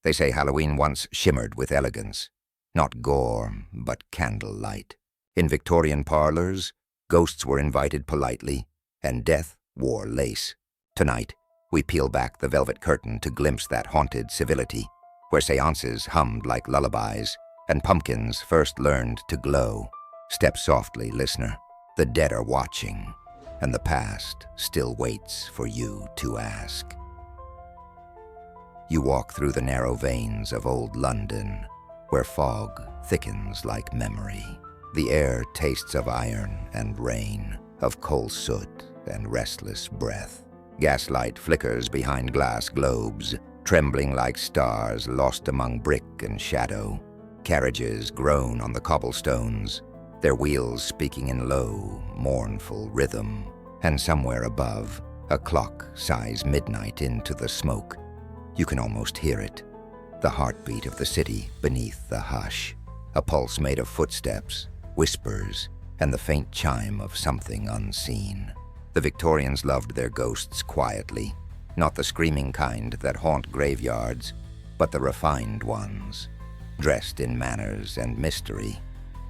They say Halloween once shimmered with elegance, not gore, but candlelight. In Victorian parlours, ghosts were invited politely, and death wore lace. Tonight, we peel back the velvet curtain to glimpse that haunted civility, where seances hummed like lullabies, and pumpkins first learned to glow. Step softly, listener. The dead are watching, and the past still waits for you to ask. You walk through the narrow veins of old London, where fog thickens like memory. The air tastes of iron and rain, of coal soot and restless breath. Gaslight flickers behind glass globes, trembling like stars lost among brick and shadow. Carriages groan on the cobblestones, their wheels speaking in low, mournful rhythm. And somewhere above, a clock sighs midnight into the smoke. You can almost hear it, the heartbeat of the city beneath the hush. A pulse made of footsteps, whispers, and the faint chime of something unseen. The Victorians loved their ghosts quietly, not the screaming kind that haunt graveyards, but the refined ones, dressed in manners and mystery.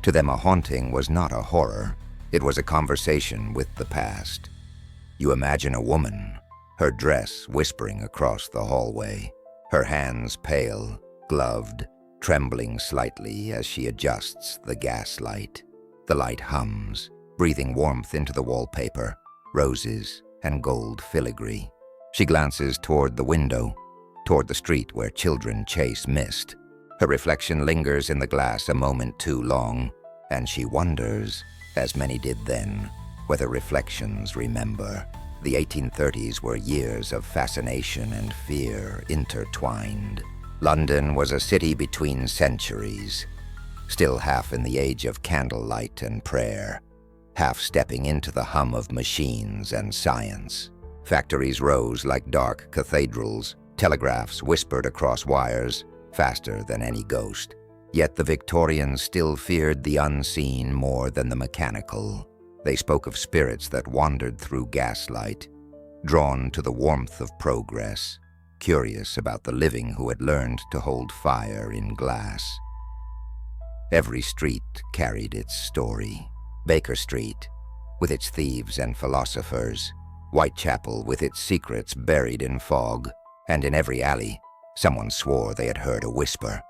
To them, a haunting was not a horror, it was a conversation with the past. You imagine a woman, her dress whispering across the hallway, her hands pale, gloved, trembling slightly as she adjusts the gaslight. The light hums, breathing warmth into the wallpaper, roses and gold filigree. She glances toward the window, toward the street where children chase mist. Her reflection lingers in the glass a moment too long, and she wonders, as many did then, whether reflections remember. The 1830s were years of fascination and fear intertwined. London was a city between centuries, still half in the age of candlelight and prayer, half stepping into the hum of machines and science. Factories rose like dark cathedrals, telegraphs whispered across wires, faster than any ghost. Yet the Victorians still feared the unseen more than the mechanical. They spoke of spirits that wandered through gaslight, drawn to the warmth of progress, curious about the living who had learned to hold fire in glass. Every street carried its story. Baker Street, with its thieves and philosophers, Whitechapel with its secrets buried in fog, and in every alley, someone swore they had heard a whisper.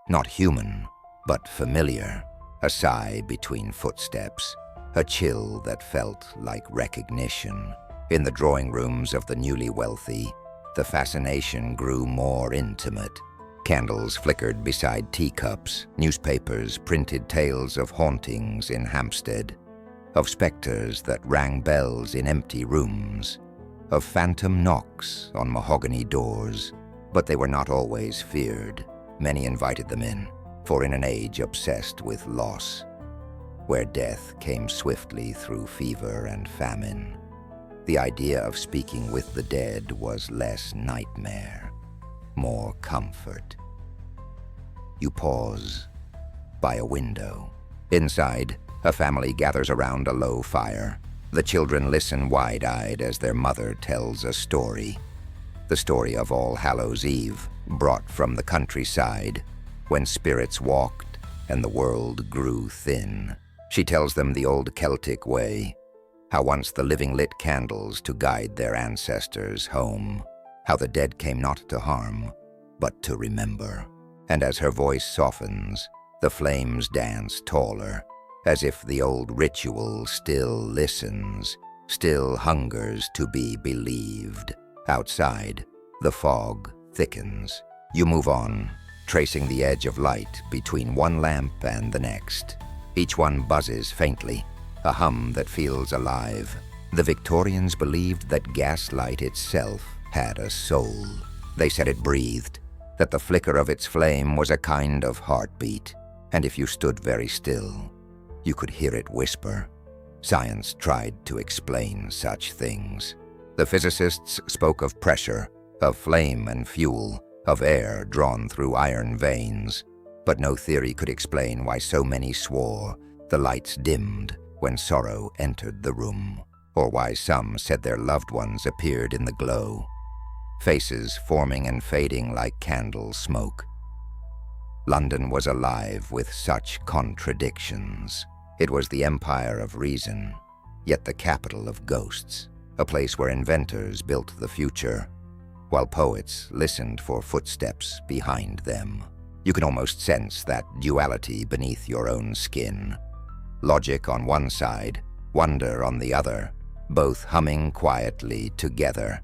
Not human, but familiar, a sigh between footsteps, a chill that felt like recognition. In the drawing rooms of the newly wealthy, the fascination grew more intimate. Candles flickered beside teacups, newspapers printed tales of hauntings in Hampstead, of specters that rang bells in empty rooms, of phantom knocks on mahogany doors. But they were not always feared. Many invited them in, for in an age obsessed with loss, where death came swiftly through fever and famine, the idea of speaking with the dead was less nightmare, more comfort. You pause by a window. Inside, a family gathers around a low fire. The children listen wide-eyed as their mother tells a story. The story of All Hallows' Eve, brought from the countryside, when spirits walked and the world grew thin. She tells them the old Celtic way, how once the living lit candles to guide their ancestors home, how the dead came not to harm, but to remember. And as her voice softens, the flames dance taller, as if the old ritual still listens, still hungers to be believed. Outside, the fog thickens. You move on, tracing the edge of light between one lamp and the next. Each one buzzes faintly, a hum that feels alive. The Victorians believed that gaslight itself had a soul. They said it breathed, that the flicker of its flame was a kind of heartbeat, and if you stood very still, you could hear it whisper. Science tried to explain such things. The physicists spoke of pressure, of flame and fuel, of air drawn through iron veins, but no theory could explain why so many swore the lights dimmed when sorrow entered the room, or why some said their loved ones appeared in the glow. faces forming and fading like candle smoke. London was alive with such contradictions. It was the empire of reason, yet the capital of ghosts, a place where inventors built the future, while poets listened for footsteps behind them. You can almost sense that duality beneath your own skin. Logic on one side, wonder on the other, both humming quietly together.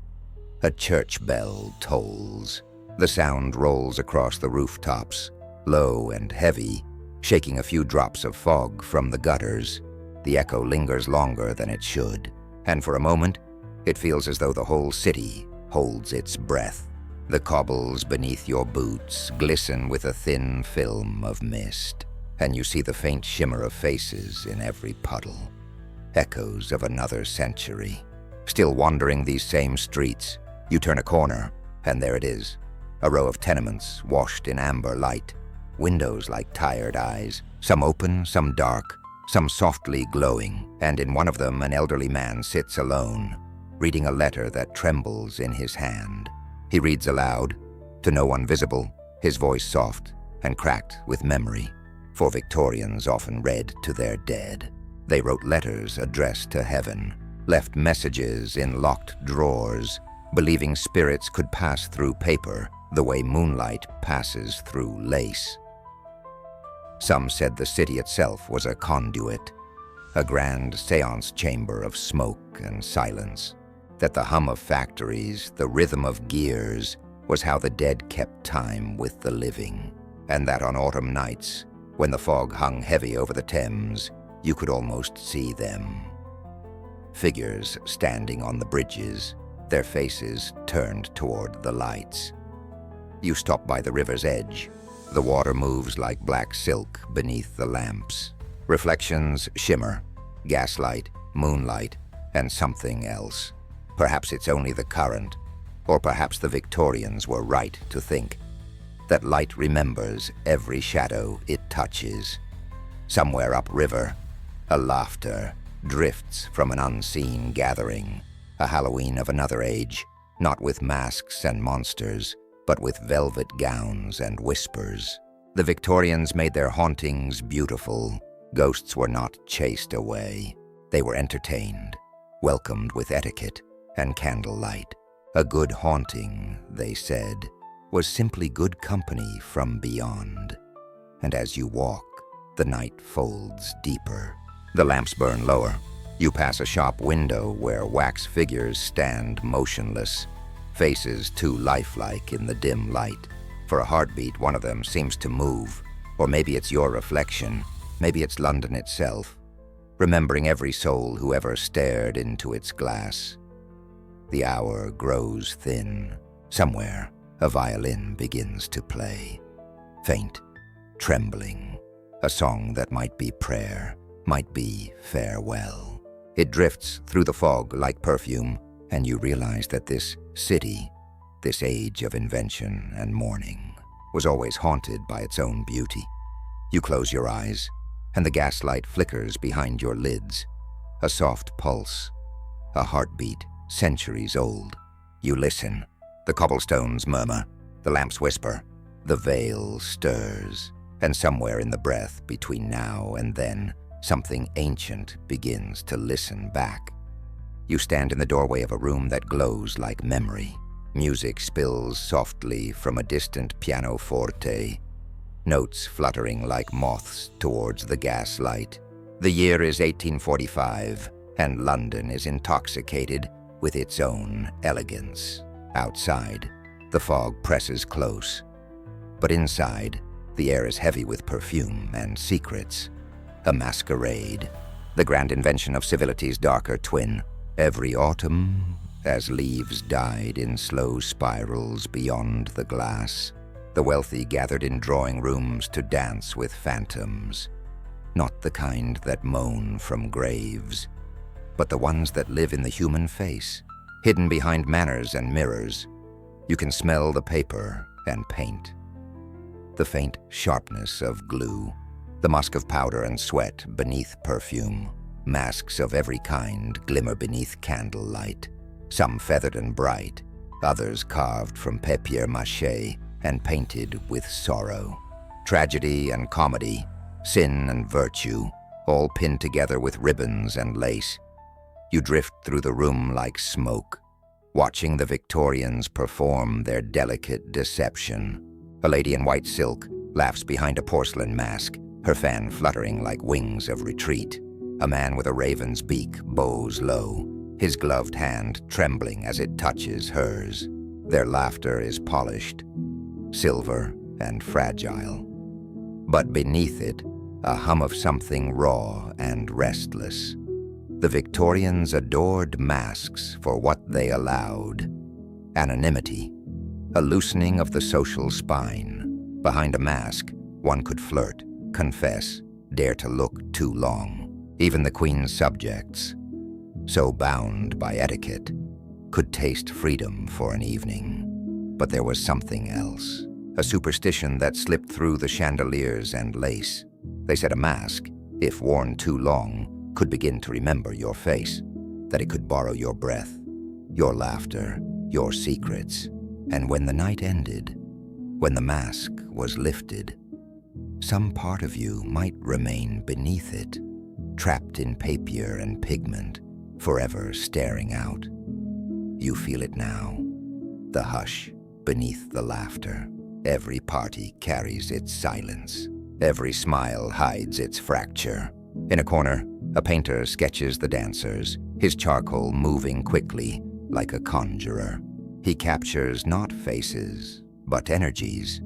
A church bell tolls. The sound rolls across the rooftops, low and heavy, shaking a few drops of fog from the gutters. The echo lingers longer than it should, and for a moment, it feels as though the whole city holds its breath. The cobbles beneath your boots glisten with a thin film of mist, and you see the faint shimmer of faces in every puddle. Echoes of another century. Still wandering these same streets, you turn a corner, and there it is. A row of tenements washed in amber light. Windows like tired eyes, some open, some dark, some softly glowing, and in one of them an elderly man sits alone, reading a letter that trembles in his hand. He reads aloud, to no one visible, his voice soft and cracked with memory, for Victorians often read to their dead. They wrote letters addressed to heaven, left messages in locked drawers, believing spirits could pass through paper the way moonlight passes through lace. Some said the city itself was a conduit, a grand séance chamber of smoke and silence, that the hum of factories, the rhythm of gears, was how the dead kept time with the living, and that on autumn nights, when the fog hung heavy over the Thames, you could almost see them. Figures standing on the bridges, their faces turned toward the lights. You stop by the river's edge. The water moves like black silk beneath the lamps. Reflections shimmer, gaslight, moonlight, and something else. Perhaps it's only the current, or perhaps the Victorians were right to think that light remembers every shadow it touches. Somewhere upriver, a laughter drifts from an unseen gathering, a Halloween of another age, not with masks and monsters, but with velvet gowns and whispers. The Victorians made their hauntings beautiful. Ghosts were not chased away. They were entertained, welcomed with etiquette and candlelight. A good haunting, they said, was simply good company from beyond. And as you walk, the night folds deeper. The lamps burn lower. You pass a shop window where wax figures stand motionless, faces too lifelike in the dim light. For a heartbeat, one of them seems to move. Or maybe it's your reflection. Maybe it's London itself, remembering every soul who ever stared into its glass. The hour grows thin. Somewhere, a violin begins to play. Faint, trembling. A song that might be prayer, might be farewell. It drifts through the fog like perfume, and you realize that this city, this age of invention and mourning, was always haunted by its own beauty. You close your eyes, and the gaslight flickers behind your lids. A soft pulse, a heartbeat centuries old. You listen. The cobblestones murmur, the lamps whisper, the veil stirs, and somewhere in the breath between now and then, something ancient begins to listen back. You stand in the doorway of a room that glows like memory. Music spills softly from a distant pianoforte, notes fluttering like moths towards the gaslight. The year is 1845, and London is intoxicated with its own elegance. Outside, the fog presses close, but inside, the air is heavy with perfume and secrets. A masquerade, the grand invention of civility's darker twin. Every autumn, as leaves died in slow spirals beyond the glass, the wealthy gathered in drawing rooms to dance with phantoms. Not the kind that moan from graves, but the ones that live in the human face, hidden behind manners and mirrors. You can smell the paper and paint, the faint sharpness of glue, the musk of powder and sweat beneath perfume. Masks of every kind glimmer beneath candlelight, some feathered and bright, others carved from papier-mâché and painted with sorrow. Tragedy and comedy, sin and virtue, all pinned together with ribbons and lace. You drift through the room like smoke, watching the Victorians perform their delicate deception. A lady in white silk laughs behind a porcelain mask, her fan fluttering like wings of retreat. A man with a raven's beak bows low, his gloved hand trembling as it touches hers. Their laughter is polished, silver and fragile. But beneath it, a hum of something raw and restless. The Victorians adored masks for what they allowed. Anonymity, a loosening of the social spine. Behind a mask, one could flirt, confess, dare to look too long. Even the Queen's subjects, so bound by etiquette, could taste freedom for an evening. But there was something else, a superstition that slipped through the chandeliers and lace. They said a mask, if worn too long, could begin to remember your face, that it could borrow your breath, your laughter, your secrets. And when the night ended, when the mask was lifted, some part of you might remain beneath it, trapped in papier and pigment, forever staring out. You feel it now, the hush beneath the laughter. Every party carries its silence. Every smile hides its fracture. In a corner, a painter sketches the dancers, his charcoal moving quickly like a conjurer. He captures not faces, but energies.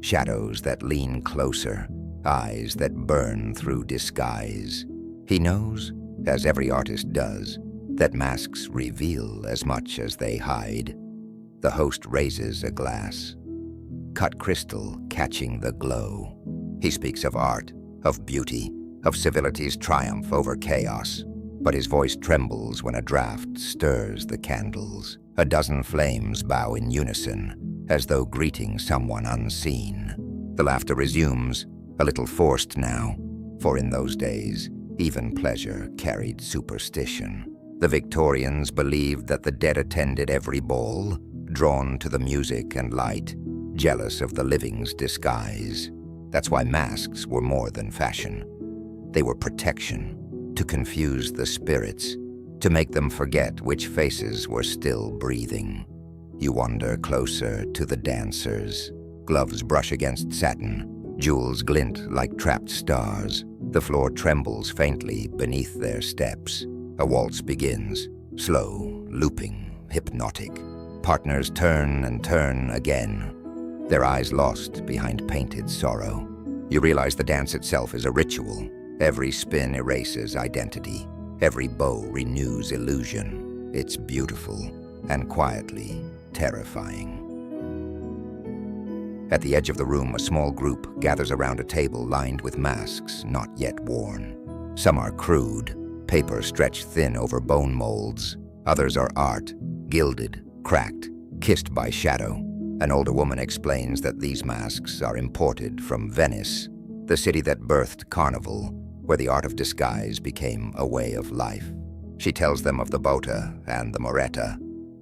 Shadows that lean closer, eyes that burn through disguise. He knows, as every artist does, that masks reveal as much as they hide. The host raises a glass, cut crystal catching the glow. He speaks of art, of beauty, of civility's triumph over chaos. But his voice trembles when a draught stirs the candles. A dozen flames bow in unison, as though greeting someone unseen. The laughter resumes, a little forced now, for in those days, even pleasure carried superstition. The Victorians believed that the dead attended every ball, drawn to the music and light, jealous of the living's disguise. That's why masks were more than fashion. They were protection, to confuse the spirits, to make them forget which faces were still breathing. You wander closer to the dancers. Gloves brush against satin, jewels glint like trapped stars. The floor trembles faintly beneath their steps. A waltz begins, slow, looping, hypnotic. Partners turn and turn again, their eyes lost behind painted sorrow. You realize the dance itself is a ritual. Every spin erases identity. Every bow renews illusion. It's beautiful and quietly terrifying. At the edge of the room, a small group gathers around a table lined with masks not yet worn. Some are crude, paper stretched thin over bone molds. Others are art, gilded, cracked, kissed by shadow. An older woman explains that these masks are imported from Venice, the city that birthed Carnival, where the art of disguise became a way of life. She tells them of the botta and the moretta,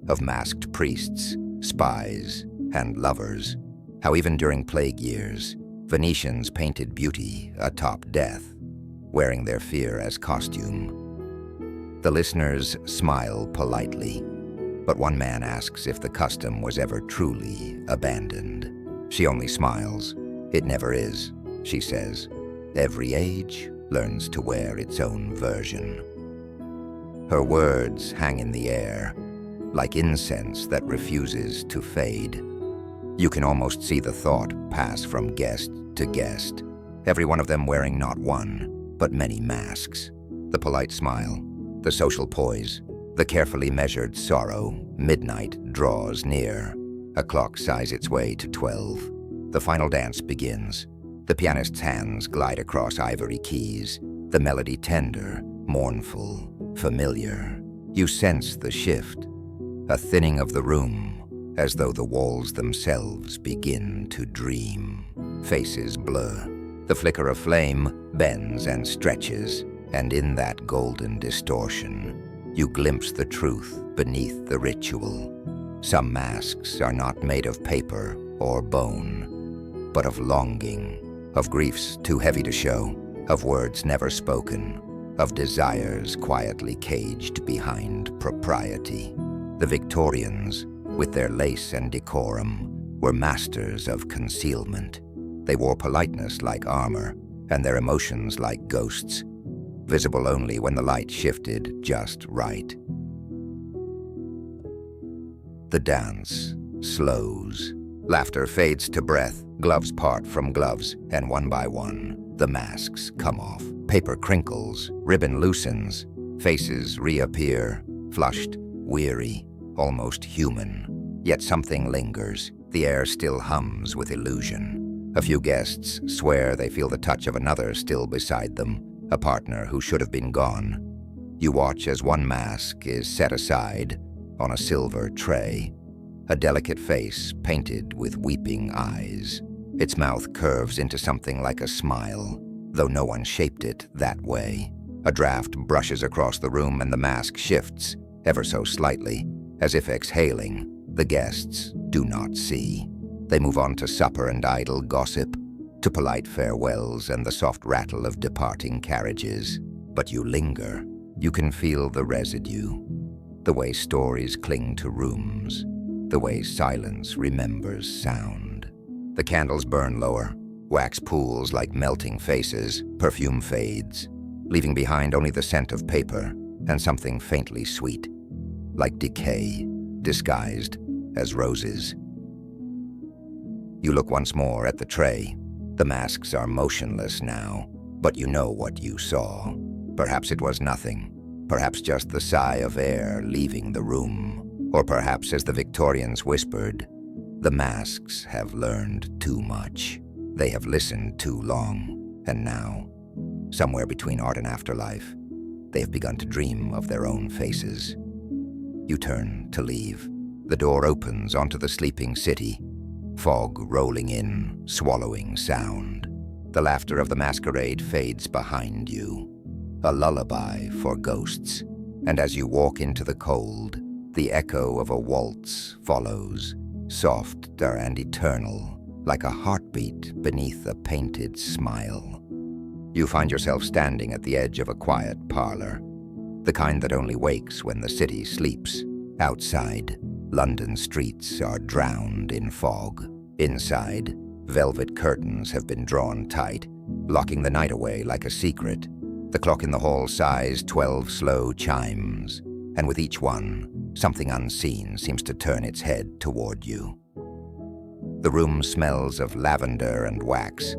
of masked priests, spies, and lovers, how even during plague years, Venetians painted beauty atop death, wearing their fear as costume. The listeners smile politely, but one man asks if the custom was ever truly abandoned. She only smiles. It never is, she says. Every age learns to wear its own version. Her words hang in the air, like incense that refuses to fade. You can almost see the thought pass from guest to guest, every one of them wearing not one, but many masks. The polite smile, the social poise, the carefully measured sorrow. Midnight draws near. A clock sighs its way to 12. The final dance begins. The pianist's hands glide across ivory keys, the melody tender, mournful, familiar. You sense the shift, a thinning of the room, as though the walls themselves begin to dream. Faces blur. The flicker of flame bends and stretches, and in that golden distortion, you glimpse the truth beneath the ritual. Some masks are not made of paper or bone, but of longing, of griefs too heavy to show, of words never spoken, of desires quietly caged behind propriety. The Victorians, with their lace and decorum, were masters of concealment. They wore politeness like armor, and their emotions like ghosts, visible only when the light shifted just right. The dance slows. Laughter fades to breath, gloves part from gloves, and one by one, the masks come off. Paper crinkles, ribbon loosens, faces reappear, flushed, weary, almost human. Yet something lingers. The air still hums with illusion. A few guests swear they feel the touch of another still beside them, a partner who should have been gone. You watch as one mask is set aside on a silver tray, a delicate face painted with weeping eyes. Its mouth curves into something like a smile, though no one shaped it that way. A draft brushes across the room and the mask shifts, ever so slightly, as if exhaling. The guests do not see. They move on to supper and idle gossip, to polite farewells and the soft rattle of departing carriages. But you linger. You can feel the residue, the way stories cling to rooms, the way silence remembers sound. The candles burn lower, wax pools like melting faces, perfume fades, leaving behind only the scent of paper and something faintly sweet, like decay, disguised as roses. You look once more at the tray. The masks are motionless now, but you know what you saw. Perhaps it was nothing. Perhaps just the sigh of air leaving the room. Or perhaps, as the Victorians whispered, the masks have learned too much. They have listened too long, and now, somewhere between art and afterlife, they have begun to dream of their own faces. You turn to leave. The door opens onto the sleeping city, fog rolling in, swallowing sound. The laughter of the masquerade fades behind you, a lullaby for ghosts. And as you walk into the cold, the echo of a waltz follows, softer and eternal, like a heartbeat beneath a painted smile. You find yourself standing at the edge of a quiet parlour, the kind that only wakes when the city sleeps. Outside, London streets are drowned in fog. Inside, velvet curtains have been drawn tight, locking the night away like a secret. The clock in the hall sighs 12 slow chimes, and with each one, something unseen seems to turn its head toward you. The room smells of lavender and wax,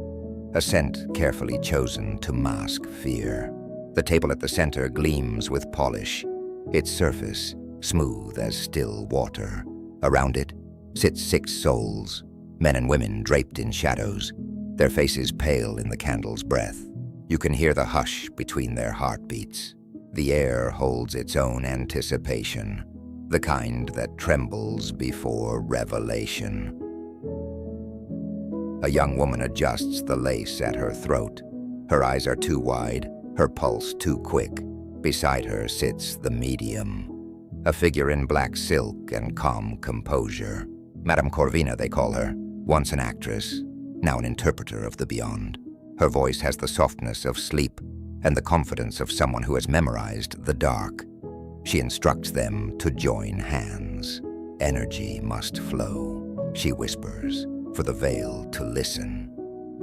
a scent carefully chosen to mask fear. The table at the center gleams with polish, its surface smooth as still water. Around it sit 6 souls, men and women draped in shadows, their faces pale in the candle's breath. You can hear the hush between their heartbeats. The air holds its own anticipation, the kind that trembles before revelation. A young woman adjusts the lace at her throat. Her eyes are too wide, her pulse too quick. Beside her sits the medium, a figure in black silk and calm composure. Madame Corvina, they call her, once an actress, now an interpreter of the beyond. Her voice has the softness of sleep and the confidence of someone who has memorized the dark. She instructs them to join hands. Energy must flow, she whispers, for the veil to listen.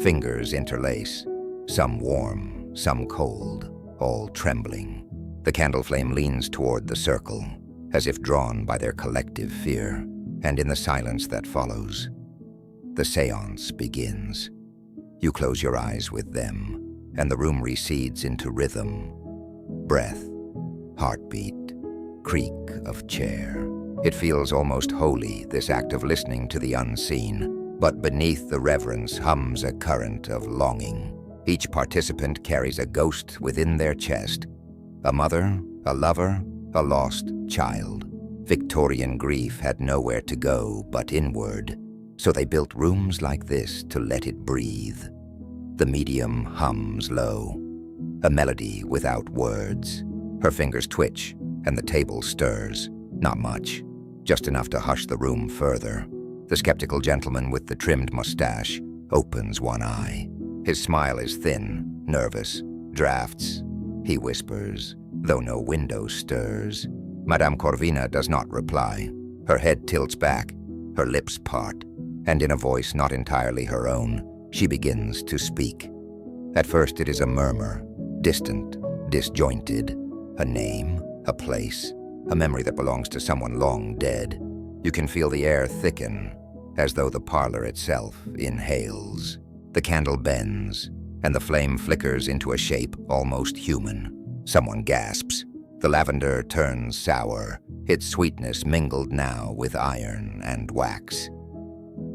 Fingers interlace, some warm, some cold, all trembling. The candle flame leans toward the circle, as if drawn by their collective fear. And in the silence that follows, the seance begins. You close your eyes with them, and the room recedes into rhythm. Breath, heartbeat, creak of chair. It feels almost holy, this act of listening to the unseen. But beneath the reverence hums a current of longing. Each participant carries a ghost within their chest. A mother, a lover, a lost child. Victorian grief had nowhere to go but inward, so they built rooms like this to let it breathe. The medium hums low, a melody without words. Her fingers twitch, and the table stirs. Not much, just enough to hush the room further. The skeptical gentleman with the trimmed mustache opens one eye. His smile is thin, nervous. Drafts, he whispers, though no window stirs. Madame Corvina does not reply. Her head tilts back, her lips part, and in a voice not entirely her own, she begins to speak. At first it is a murmur, distant, disjointed. A name, a place, a memory that belongs to someone long dead. You can feel the air thicken, as though the parlor itself inhales. The candle bends, and the flame flickers into a shape almost human. Someone gasps. The lavender turns sour, its sweetness mingled now with iron and wax.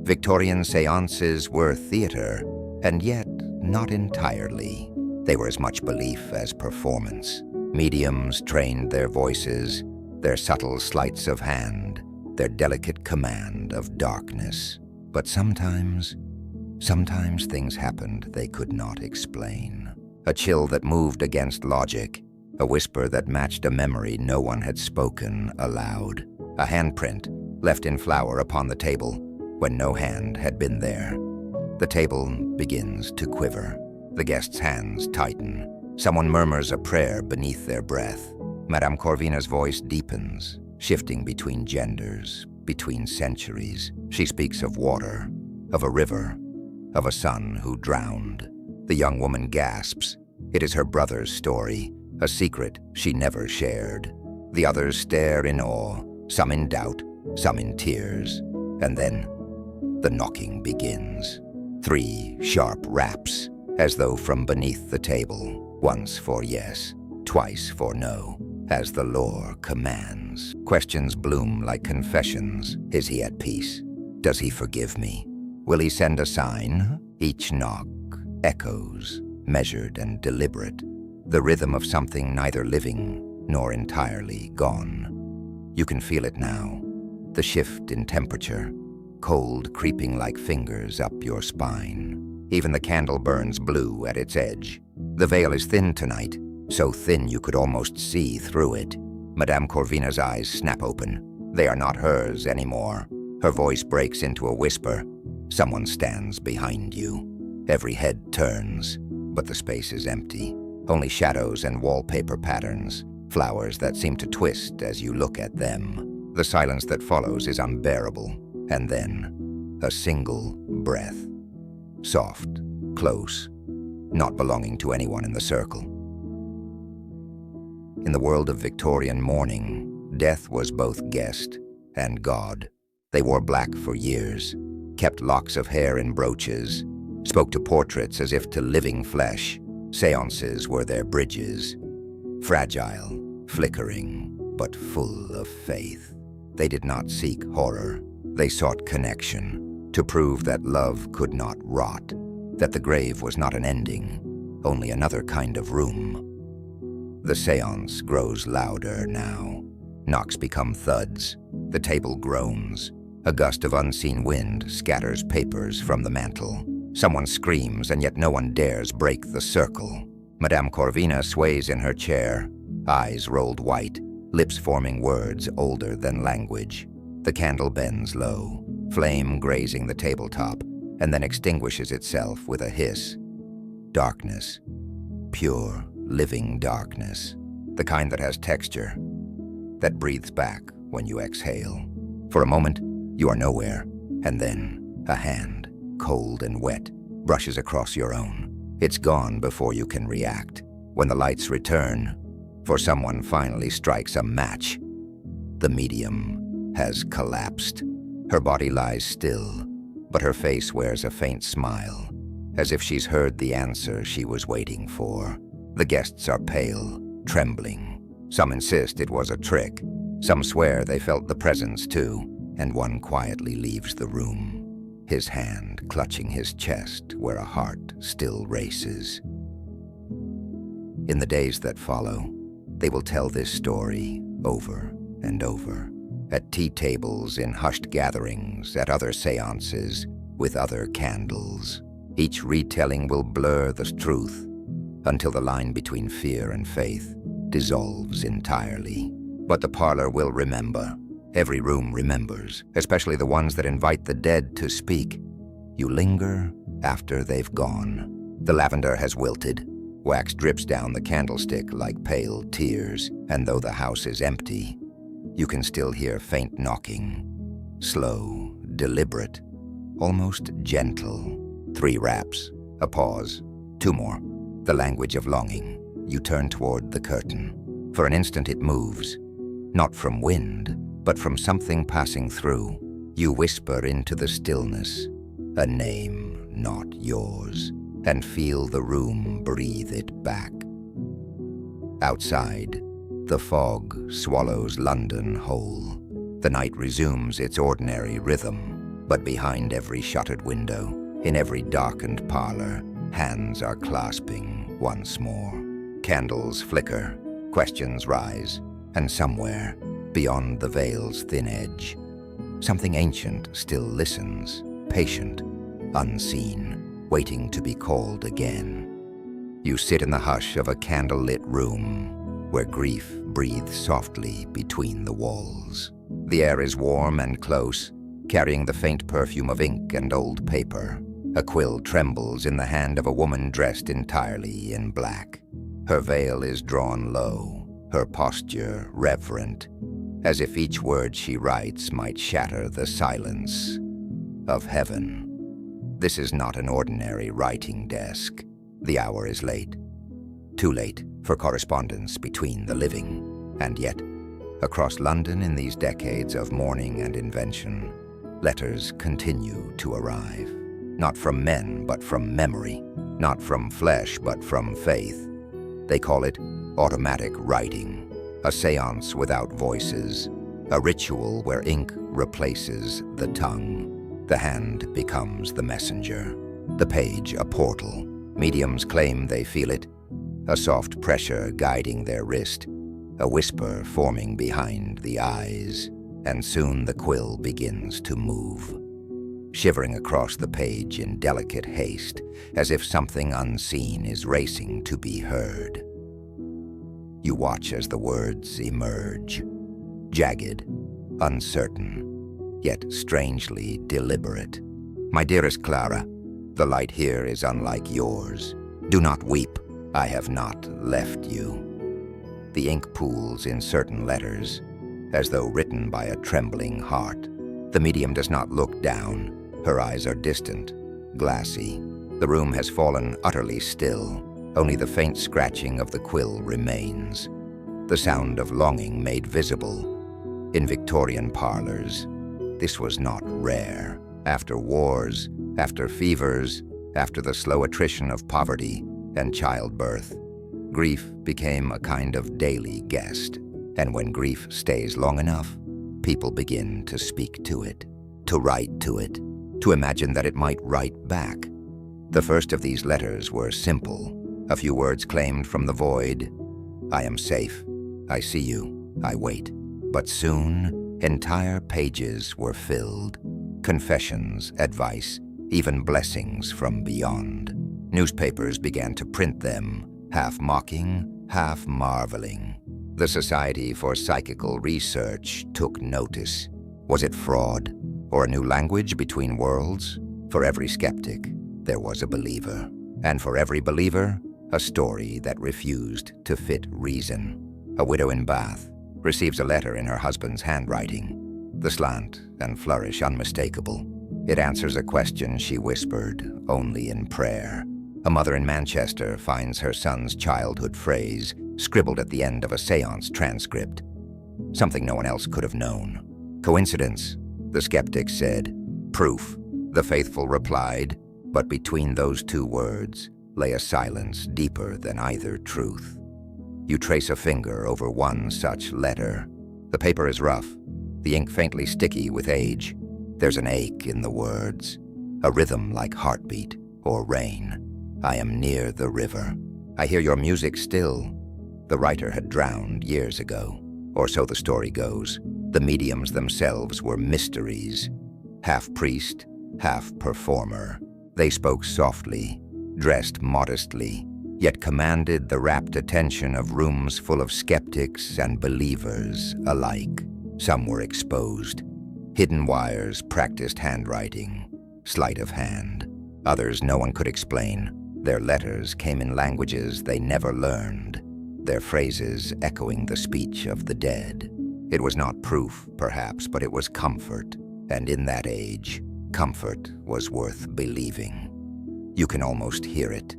Victorian seances were theater, and yet not entirely. They were as much belief as performance. Mediums trained their voices, their subtle sleights of hand, their delicate command of darkness. But sometimes things happened they could not explain. A chill that moved against logic, a whisper that matched a memory no one had spoken aloud, a handprint left in flour upon the table when no hand had been there. The table begins to quiver. The guests' hands tighten. Someone murmurs a prayer beneath their breath. Madame Corvina's voice deepens, shifting between genders, between centuries. She speaks of water, of a river, of a son who drowned. The young woman gasps. It is her brother's story, a secret she never shared. The others stare in awe, some in doubt, some in tears. And then the knocking begins. 3 sharp raps, as though from beneath the table. Once for yes, twice for no, as the lore commands. Questions bloom like confessions. Is he at peace? Does he forgive me? Will he send a sign? Each knock echoes, measured and deliberate, the rhythm of something neither living nor entirely gone. You can feel it now, the shift in temperature, cold creeping like fingers up your spine. Even the candle burns blue at its edge. The veil is thin tonight, so thin you could almost see through it. Madame Corvina's eyes snap open. They are not hers anymore. Her voice breaks into a whisper. Someone stands behind you. Every head turns, but the space is empty. Only shadows and wallpaper patterns, flowers that seem to twist as you look at them. The silence that follows is unbearable. And then, a single breath. Soft, close, not belonging to anyone in the circle. In the world of Victorian mourning, death was both guest and god. They wore black for years, kept locks of hair in brooches, spoke to portraits as if to living flesh. Seances were their bridges, fragile, flickering, but full of faith. They did not seek horror. They sought connection, to prove that love could not rot, that the grave was not an ending, only another kind of room. The seance grows louder now. Knocks become thuds. The table groans. A gust of unseen wind scatters papers from the mantel. Someone screams, and yet no one dares break the circle. Madame Corvina sways in her chair, eyes rolled white, lips forming words older than language. The candle bends low, flame grazing the tabletop, and then extinguishes itself with a hiss. Darkness. Pure, living darkness. The kind that has texture, that breathes back when you exhale. For a moment, you are nowhere, and then a hand, cold and wet, brushes across your own. It's gone before you can react. When the lights return, for someone finally strikes a match. The medium has collapsed. Her body lies still, but her face wears a faint smile, as if she's heard the answer she was waiting for. The guests are pale, trembling. Some insist it was a trick. Some swear they felt the presence too, and one quietly leaves the room, his hand clutching his chest where a heart still races. In the days that follow, they will tell this story over and over. At tea tables, in hushed gatherings, at other seances, with other candles. Each retelling will blur the truth until the line between fear and faith dissolves entirely. But the parlor will remember, Every room remembers, especially the ones that invite the dead to speak. You linger after they've gone. The lavender has wilted. Wax drips down the candlestick like pale tears, and though the house is empty, you can still hear faint knocking. Slow, deliberate, almost gentle. 3 raps, a pause, 2 more. The language of longing. You turn toward the curtain. For an instant it moves, not from wind, but from something passing through. You whisper into the stillness, a name not yours, and feel the room breathe it back. Outside, the fog swallows London whole. The night resumes its ordinary rhythm, but behind every shuttered window, in every darkened parlor, hands are clasping once more. Candles flicker, questions rise, and somewhere, beyond the veil's thin edge, something ancient still listens, patient, unseen, waiting to be called again. You sit in the hush of a candlelit room where grief breathes softly between the walls. The air is warm and close, carrying the faint perfume of ink and old paper. A quill trembles in the hand of a woman dressed entirely in black. Her veil is drawn low, her posture reverent, as if each word she writes might shatter the silence of heaven. This is not an ordinary writing desk. The hour is late. Too late for correspondence between the living. And yet, across London in these decades of mourning and invention, letters continue to arrive. Not from men, but from memory. Not from flesh, but from faith. They call it automatic writing, a seance without voices, a ritual where ink replaces the tongue. The hand becomes the messenger, the page a portal. Mediums claim they feel it, a soft pressure guiding their wrist, a whisper forming behind the eyes, and soon the quill begins to move, shivering across the page in delicate haste, as if something unseen is racing to be heard. You watch as the words emerge, jagged, uncertain, yet strangely deliberate. My dearest Clara, the light here is unlike yours. Do not weep, I have not left you. The ink pools in certain letters, as though written by a trembling heart. The medium does not look down. Her eyes are distant, glassy. The room has fallen utterly still. Only the faint scratching of the quill remains. The sound of longing made visible. In Victorian parlors, this was not rare. After wars, after fevers, after the slow attrition of poverty and childbirth, grief became a kind of daily guest. And when grief stays long enough, people begin to speak to it, to write to it, to imagine that it might write back. The first of these letters were simple. A few words claimed from the void. I am safe. I see you. I wait. But soon, entire pages were filled. Confessions, advice, even blessings from beyond. Newspapers began to print them, half mocking, half marveling. The Society for Psychical Research took notice. Was it fraud, or a new language between worlds? For every skeptic, there was a believer. And for every believer, a story that refused to fit reason. A widow in Bath receives a letter in her husband's handwriting, the slant and flourish unmistakable. It answers a question she whispered only in prayer. A mother in Manchester finds her son's childhood phrase scribbled at the end of a seance transcript, something no one else could have known. Coincidence? The skeptic said. Proof? The faithful replied. But between those two words lay a silence deeper than either truth. You trace a finger over one such letter. The paper is rough, the ink faintly sticky with age. There's an ache in the words, a rhythm like heartbeat or rain. I am near the river. I hear your music still. The writer had drowned years ago, or so the story goes. The mediums themselves were mysteries, half priest, half performer. They spoke softly, dressed modestly, yet commanded the rapt attention of rooms full of skeptics and believers alike. Some were exposed. Hidden wires, practiced handwriting, sleight of hand. Others no one could explain. Their letters came in languages they never learned, their phrases echoing the speech of the dead. It was not proof, perhaps, but it was comfort. And in that age, comfort was worth believing. You can almost hear it.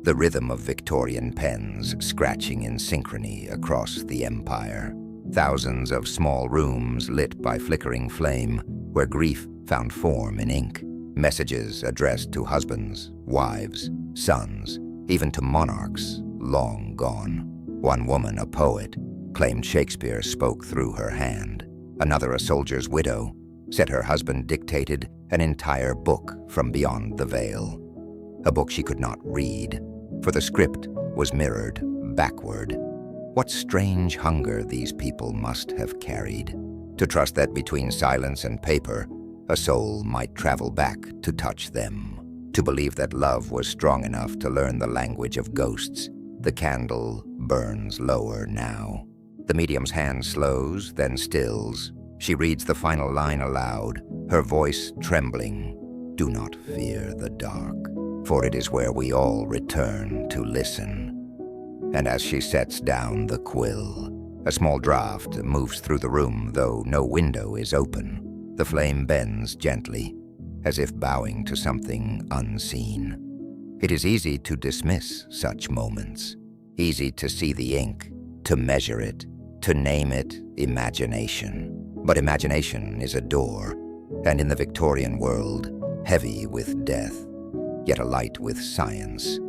The rhythm of Victorian pens scratching in synchrony across the empire. Thousands of small rooms lit by flickering flame, where grief found form in ink. Messages addressed to husbands, wives, sons, even to monarchs long gone. One woman, a poet, claimed Shakespeare spoke through her hand. Another, a soldier's widow, said her husband dictated an entire book from beyond the veil. A book she could not read, for the script was mirrored backward. What strange hunger these people must have carried, to trust that between silence and paper, a soul might travel back to touch them, to believe that love was strong enough to learn the language of ghosts. The candle burns lower now. The medium's hand slows, then stills. She reads the final line aloud, her voice trembling. "Do not fear the dark, for it is where we all return to listen." And as she sets down the quill, a small draught moves through the room, though no window is open. The flame bends gently, as if bowing to something unseen. It is easy to dismiss such moments, easy to see the ink, to measure it, to name it imagination. But imagination is a door, and in the Victorian world, heavy with death, yet alight with science.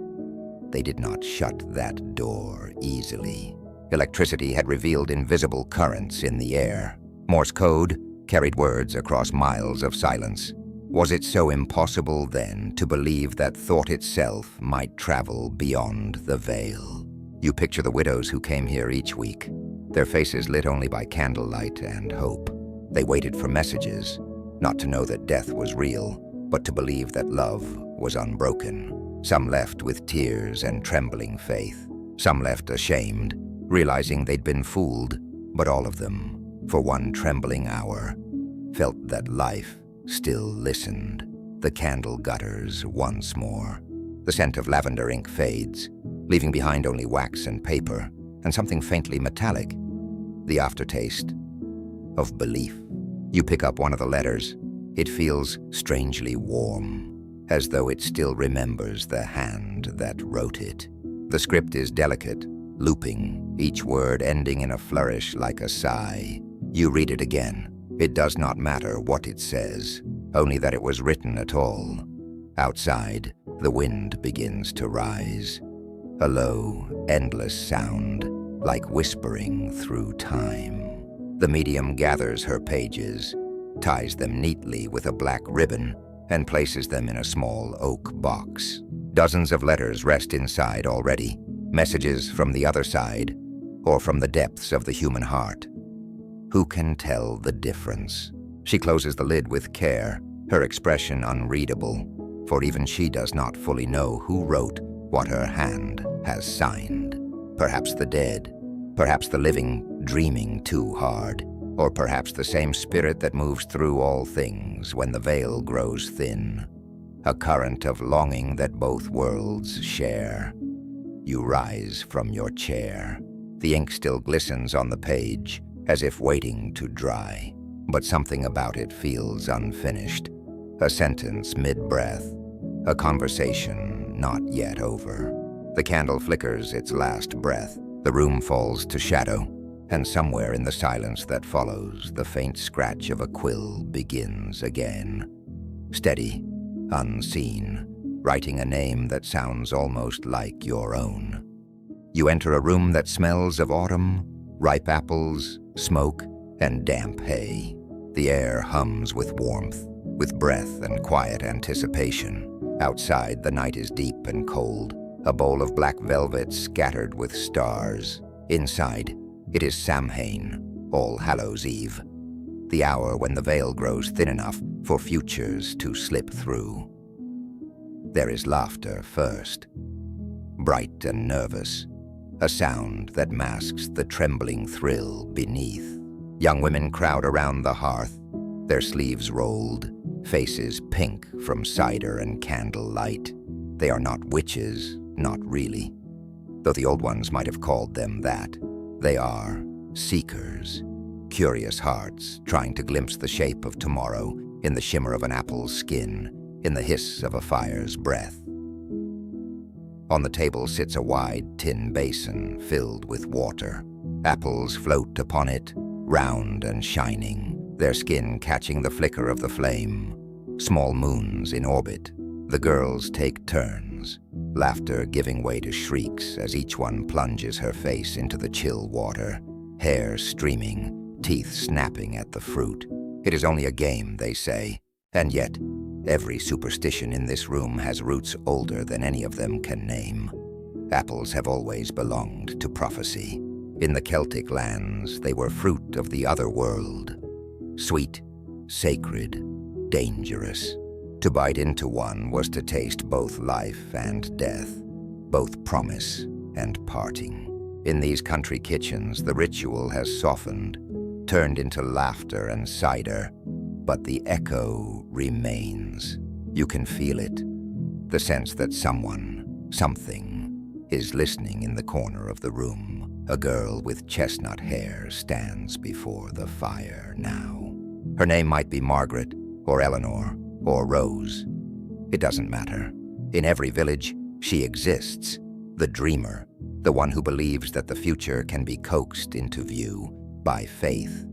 They did not shut that door easily. Electricity had revealed invisible currents in the air. Morse code carried words across miles of silence. Was it so impossible, then, to believe that thought itself might travel beyond the veil? You picture the widows who came here each week, their faces lit only by candlelight and hope. They waited for messages, not to know that death was real, but to believe that love was unbroken. Some left with tears and trembling faith. Some left ashamed, realizing they'd been fooled. But all of them, for one trembling hour, felt that life still listened. The candle gutters once more. The scent of lavender ink fades, leaving behind only wax and paper, and something faintly metallic, the aftertaste of belief. You pick up one of the letters. It feels strangely warm, as though it still remembers the hand that wrote it. The script is delicate, looping, each word ending in a flourish like a sigh. You read it again. It does not matter what it says, only that it was written at all. Outside, the wind begins to rise. A low, endless sound, like whispering through time. The medium gathers her pages, ties them neatly with a black ribbon, and places them in a small oak box. Dozens of letters rest inside already, messages from the other side, or from the depths of the human heart. Who can tell the difference? She closes the lid with care, her expression unreadable, for even she does not fully know who wrote what her hand has signed. Perhaps the dead, perhaps the living dreaming too hard, or perhaps the same spirit that moves through all things when the veil grows thin. A current of longing that both worlds share. You rise from your chair. The ink still glistens on the page, as if waiting to dry. But something about it feels unfinished. A sentence mid-breath. A conversation not yet over. The candle flickers its last breath. The room falls to shadow. And somewhere in the silence that follows, the faint scratch of a quill begins again. Steady, unseen, writing a name that sounds almost like your own. You enter a room that smells of autumn, ripe apples, smoke, and damp hay. The air hums with warmth, with breath and quiet anticipation. Outside, the night is deep and cold, a bowl of black velvet scattered with stars. Inside, it is Samhain, All Hallows' Eve, the hour when the veil grows thin enough for futures to slip through. There is laughter first, bright and nervous, a sound that masks the trembling thrill beneath. Young women crowd around the hearth, their sleeves rolled, faces pink from cider and candle light. They are not witches, not really, though the old ones might have called them that. They are seekers, curious hearts trying to glimpse the shape of tomorrow in the shimmer of an apple's skin, in the hiss of a fire's breath. On the table sits a wide tin basin filled with water. Apples float upon it, round and shining, their skin catching the flicker of the flame. Small moons in orbit. The girls take turns, laughter giving way to shrieks as each one plunges her face into the chill water, hair streaming, teeth snapping at the fruit. It is only a game, they say, and yet every superstition in this room has roots older than any of them can name. Apples have always belonged to prophecy. In the Celtic lands, they were fruit of the other world. Sweet, sacred, dangerous. To bite into one was to taste both life and death, both promise and parting. In these country kitchens, the ritual has softened, turned into laughter and cider, but the echo remains. You can feel it, the sense that someone, something, is listening in the corner of the room. A girl with chestnut hair stands before the fire now. Her name might be Margaret, or Eleanor, or Rose. It doesn't matter. In every village, she exists. The dreamer, the one who believes that the future can be coaxed into view by faith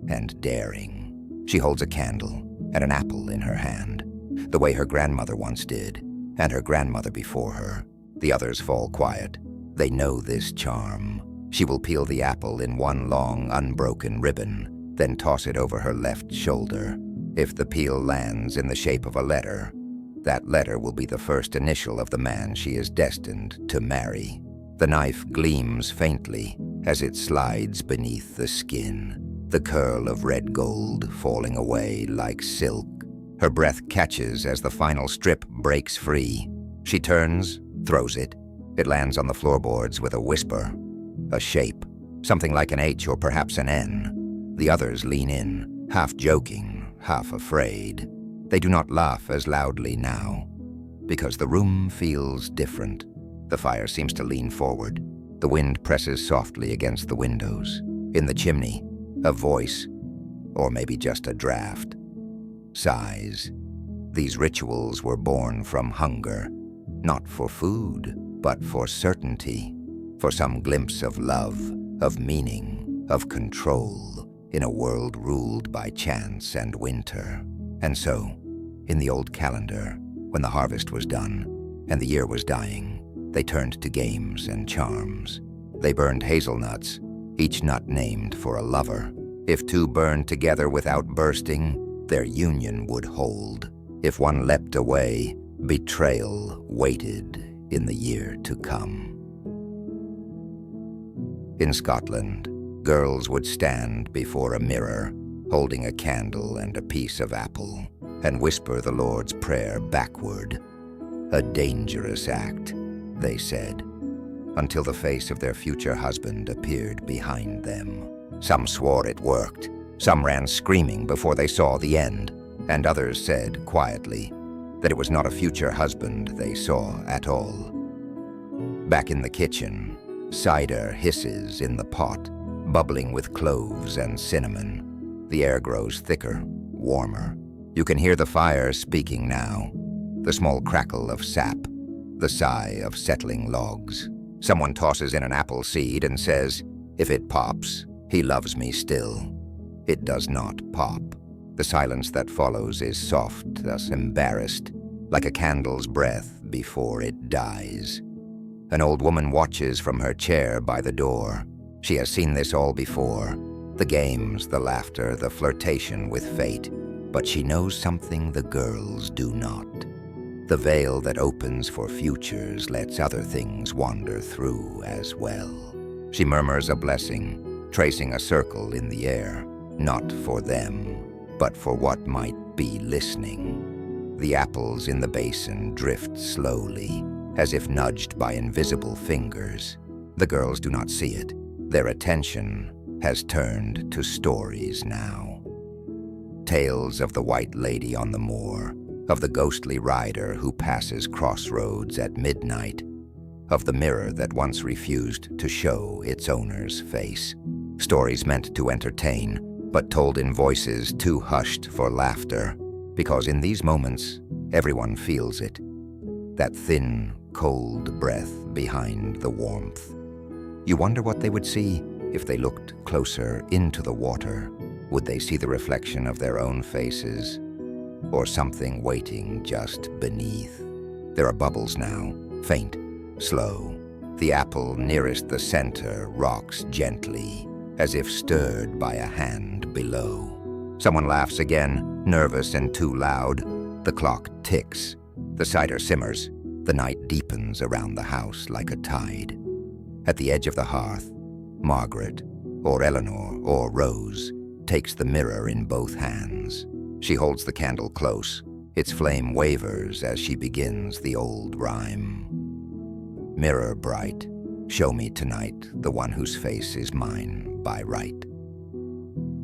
and daring. She holds a candle and an apple in her hand, the way her grandmother once did, and her grandmother before her. The others fall quiet. They know this charm. She will peel the apple in one long, unbroken ribbon, then toss it over her left shoulder. If the peel lands in the shape of a letter, that letter will be the first initial of the man she is destined to marry. The knife gleams faintly as it slides beneath the skin, the curl of red gold falling away like silk. Her breath catches as the final strip breaks free. She turns, throws it. It lands on the floorboards with a whisper, a shape, something like an H or perhaps an N. The others lean in, half joking, half afraid. They do not laugh as loudly now, because the room feels different. The fire seems to lean forward. The wind presses softly against the windows. In the chimney, a voice, or maybe just a draft, sighs. These rituals were born from hunger, not for food, but for certainty, for some glimpse of love, of meaning, of control, in a world ruled by chance and winter. And so, in the old calendar, when the harvest was done and the year was dying, they turned to games and charms. They burned hazelnuts, each nut named for a lover. If two burned together without bursting, their union would hold. If one leapt away, betrayal waited in the year to come. In Scotland, girls would stand before a mirror, holding a candle and a piece of apple, and whisper the Lord's Prayer backward. A dangerous act, they said, until the face of their future husband appeared behind them. Some swore it worked. Some ran screaming before they saw the end, and others said quietly that it was not a future husband they saw at all. Back in the kitchen, cider hisses in the pot, bubbling with cloves and cinnamon. The air grows thicker, warmer. You can hear the fire speaking now, the small crackle of sap, the sigh of settling logs. Someone tosses in an apple seed and says, "If it pops, he loves me still." It does not pop. The silence that follows is soft, thus embarrassed, like a candle's breath before it dies. An old woman watches from her chair by the door. She has seen this all before, the games, the laughter, the flirtation with fate. But she knows something the girls do not. The veil that opens for futures lets other things wander through as well. She murmurs a blessing, tracing a circle in the air, not for them, but for what might be listening. The apples in the basin drift slowly, as if nudged by invisible fingers. The girls do not see it. Their attention has turned to stories now. Tales of the white lady on the moor, of the ghostly rider who passes crossroads at midnight, of the mirror that once refused to show its owner's face. Stories meant to entertain, but told in voices too hushed for laughter, because in these moments, everyone feels it. That thin, cold breath behind the warmth. You wonder what they would see if they looked closer into the water. Would they see the reflection of their own faces, or something waiting just beneath? There are bubbles now, faint, slow. The apple nearest the center rocks gently, as if stirred by a hand below. Someone laughs again, nervous and too loud. The clock ticks. The cider simmers. The night deepens around the house like a tide. At the edge of the hearth, Margaret, or Eleanor, or Rose, takes the mirror in both hands. She holds the candle close. Its flame wavers as she begins the old rhyme. Mirror bright, show me tonight the one whose face is mine by right.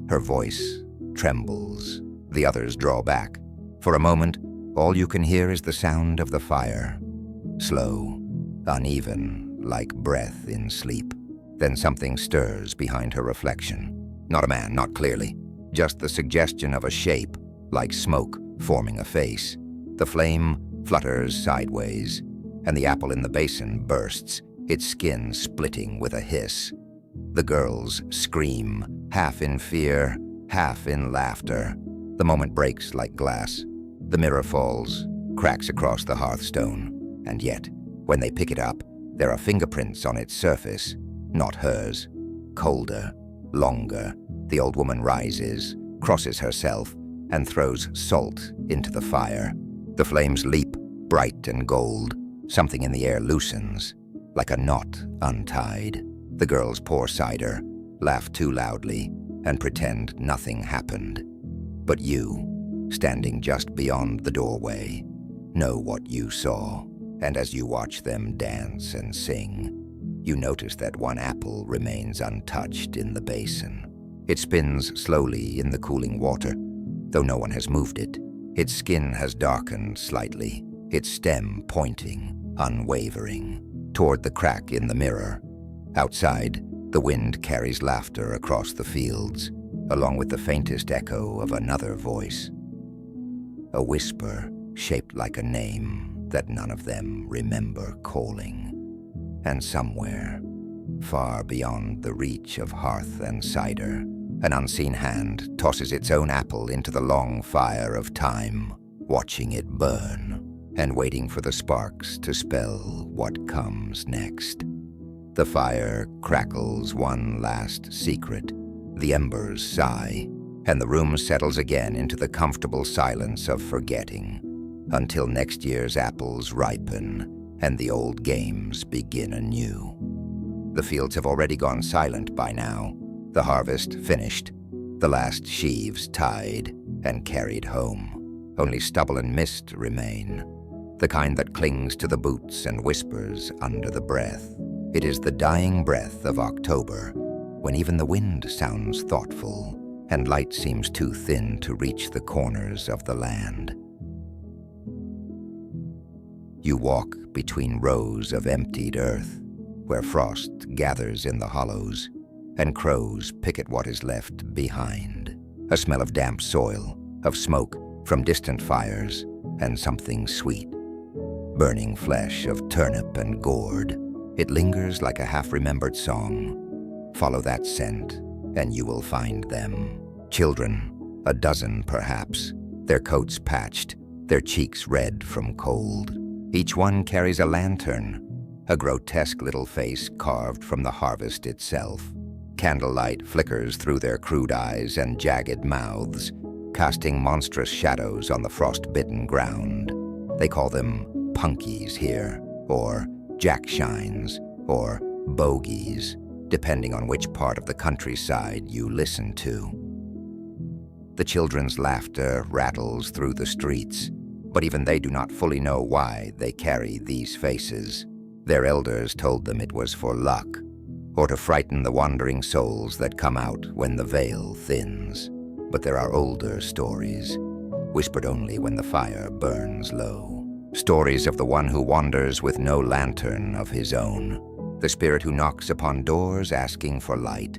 Her voice trembles. The others draw back. For a moment, all you can hear is the sound of the fire. Slow, uneven, like breath in sleep. Then something stirs behind her reflection. Not a man, not clearly. Just the suggestion of a shape, like smoke forming a face. The flame flutters sideways, and the apple in the basin bursts, its skin splitting with a hiss. The girls scream, half in fear, half in laughter. The moment breaks like glass. The mirror falls, cracks across the hearthstone, and yet, when they pick it up, there are fingerprints on its surface, not hers. Colder, longer, the old woman rises, crosses herself, and throws salt into the fire. The flames leap, bright and gold. Something in the air loosens, like a knot untied. The girls pour cider, laugh too loudly, and pretend nothing happened. But you, standing just beyond the doorway, know what you saw. And as you watch them dance and sing, you notice that one apple remains untouched in the basin. It spins slowly in the cooling water, though no one has moved it. Its skin has darkened slightly, its stem pointing, unwavering, toward the crack in the mirror. Outside, the wind carries laughter across the fields, along with the faintest echo of another voice. A whisper shaped like a name that none of them remember calling. And somewhere, far beyond the reach of hearth and cider, an unseen hand tosses its own apple into the long fire of time, watching it burn, and waiting for the sparks to spell what comes next. The fire crackles one last secret, the embers sigh, and the room settles again into the comfortable silence of forgetting, until next year's apples ripen and the old games begin anew. The fields have already gone silent by now, the harvest finished, the last sheaves tied and carried home. Only stubble and mist remain, the kind that clings to the boots and whispers under the breath. It is the dying breath of October, when even the wind sounds thoughtful and light seems too thin to reach the corners of the land. You walk between rows of emptied earth, where frost gathers in the hollows, and crows pick at what is left behind. A smell of damp soil, of smoke from distant fires, and something sweet. Burning flesh of turnip and gourd. It lingers like a half-remembered song. Follow that scent, and you will find them. Children, a dozen perhaps, their coats patched, their cheeks red from cold. Each one carries a lantern, a grotesque little face carved from the harvest itself. Candlelight flickers through their crude eyes and jagged mouths, casting monstrous shadows on the frost-bitten ground. They call them punkies here, or jackshines, or bogies, depending on which part of the countryside you listen to. The children's laughter rattles through the streets, but even they do not fully know why they carry these faces. Their elders told them it was for luck, or to frighten the wandering souls that come out when the veil thins. But there are older stories, whispered only when the fire burns low. Stories of the one who wanders with no lantern of his own, the spirit who knocks upon doors asking for light,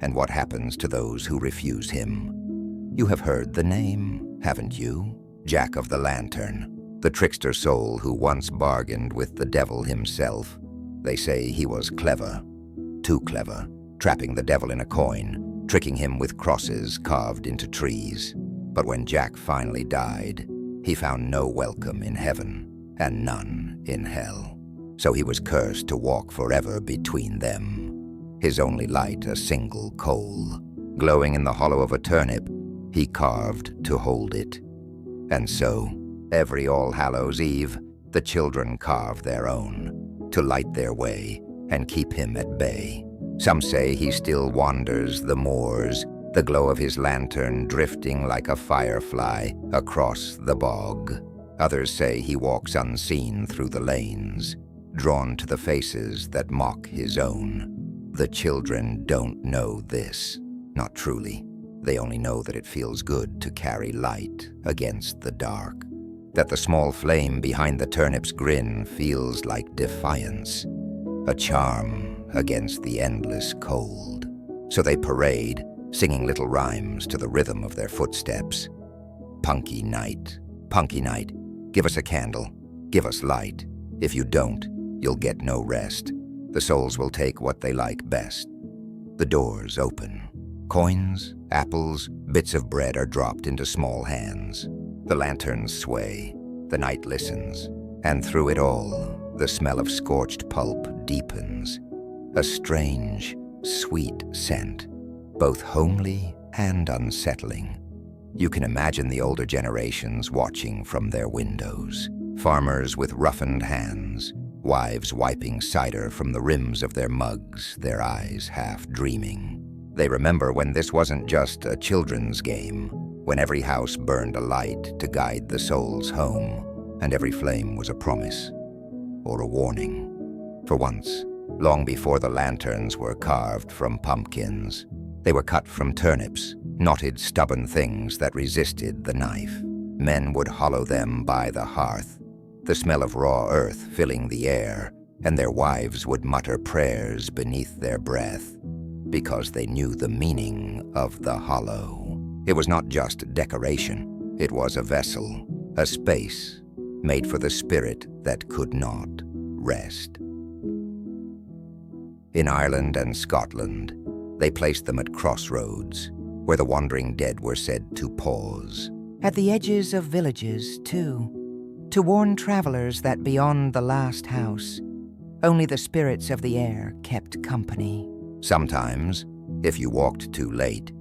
and what happens to those who refuse him. You have heard the name, haven't you? Jack of the Lantern, the trickster soul who once bargained with the devil himself. They say he was clever, too clever, trapping the devil in a coin, tricking him with crosses carved into trees. But when Jack finally died, he found no welcome in heaven and none in hell. So he was cursed to walk forever between them. His only light a single coal, glowing in the hollow of a turnip, he carved to hold it. And so, every All Hallows' Eve, the children carve their own, to light their way and keep him at bay. Some say he still wanders the moors, the glow of his lantern drifting like a firefly across the bog. Others say he walks unseen through the lanes, drawn to the faces that mock his own. The children don't know this, not truly. They only know that it feels good to carry light against the dark, that the small flame behind the turnip's grin feels like defiance, a charm against the endless cold. So they parade, singing little rhymes to the rhythm of their footsteps. Punky night, give us a candle, give us light. If you don't, you'll get no rest. The souls will take what they like best. The doors open. Coins, apples, bits of bread are dropped into small hands. The lanterns sway, the night listens, and through it all, the smell of scorched pulp deepens. A strange, sweet scent, both homely and unsettling. You can imagine the older generations watching from their windows. Farmers with roughened hands, wives wiping cider from the rims of their mugs, their eyes half dreaming. They remember when this wasn't just a children's game, when every house burned a light to guide the souls home, and every flame was a promise or a warning. For once, long before the lanterns were carved from pumpkins, they were cut from turnips, knotted, stubborn things that resisted the knife. Men would hollow them by the hearth, the smell of raw earth filling the air, and their wives would mutter prayers beneath their breath, because they knew the meaning of the hollow. It was not just decoration, it was a vessel, a space made for the spirit that could not rest. In Ireland and Scotland, they placed them at crossroads, where the wandering dead were said to pause. At the edges of villages, too, to warn travelers that beyond the last house, only the spirits of the air kept company. Sometimes, if you walked too late,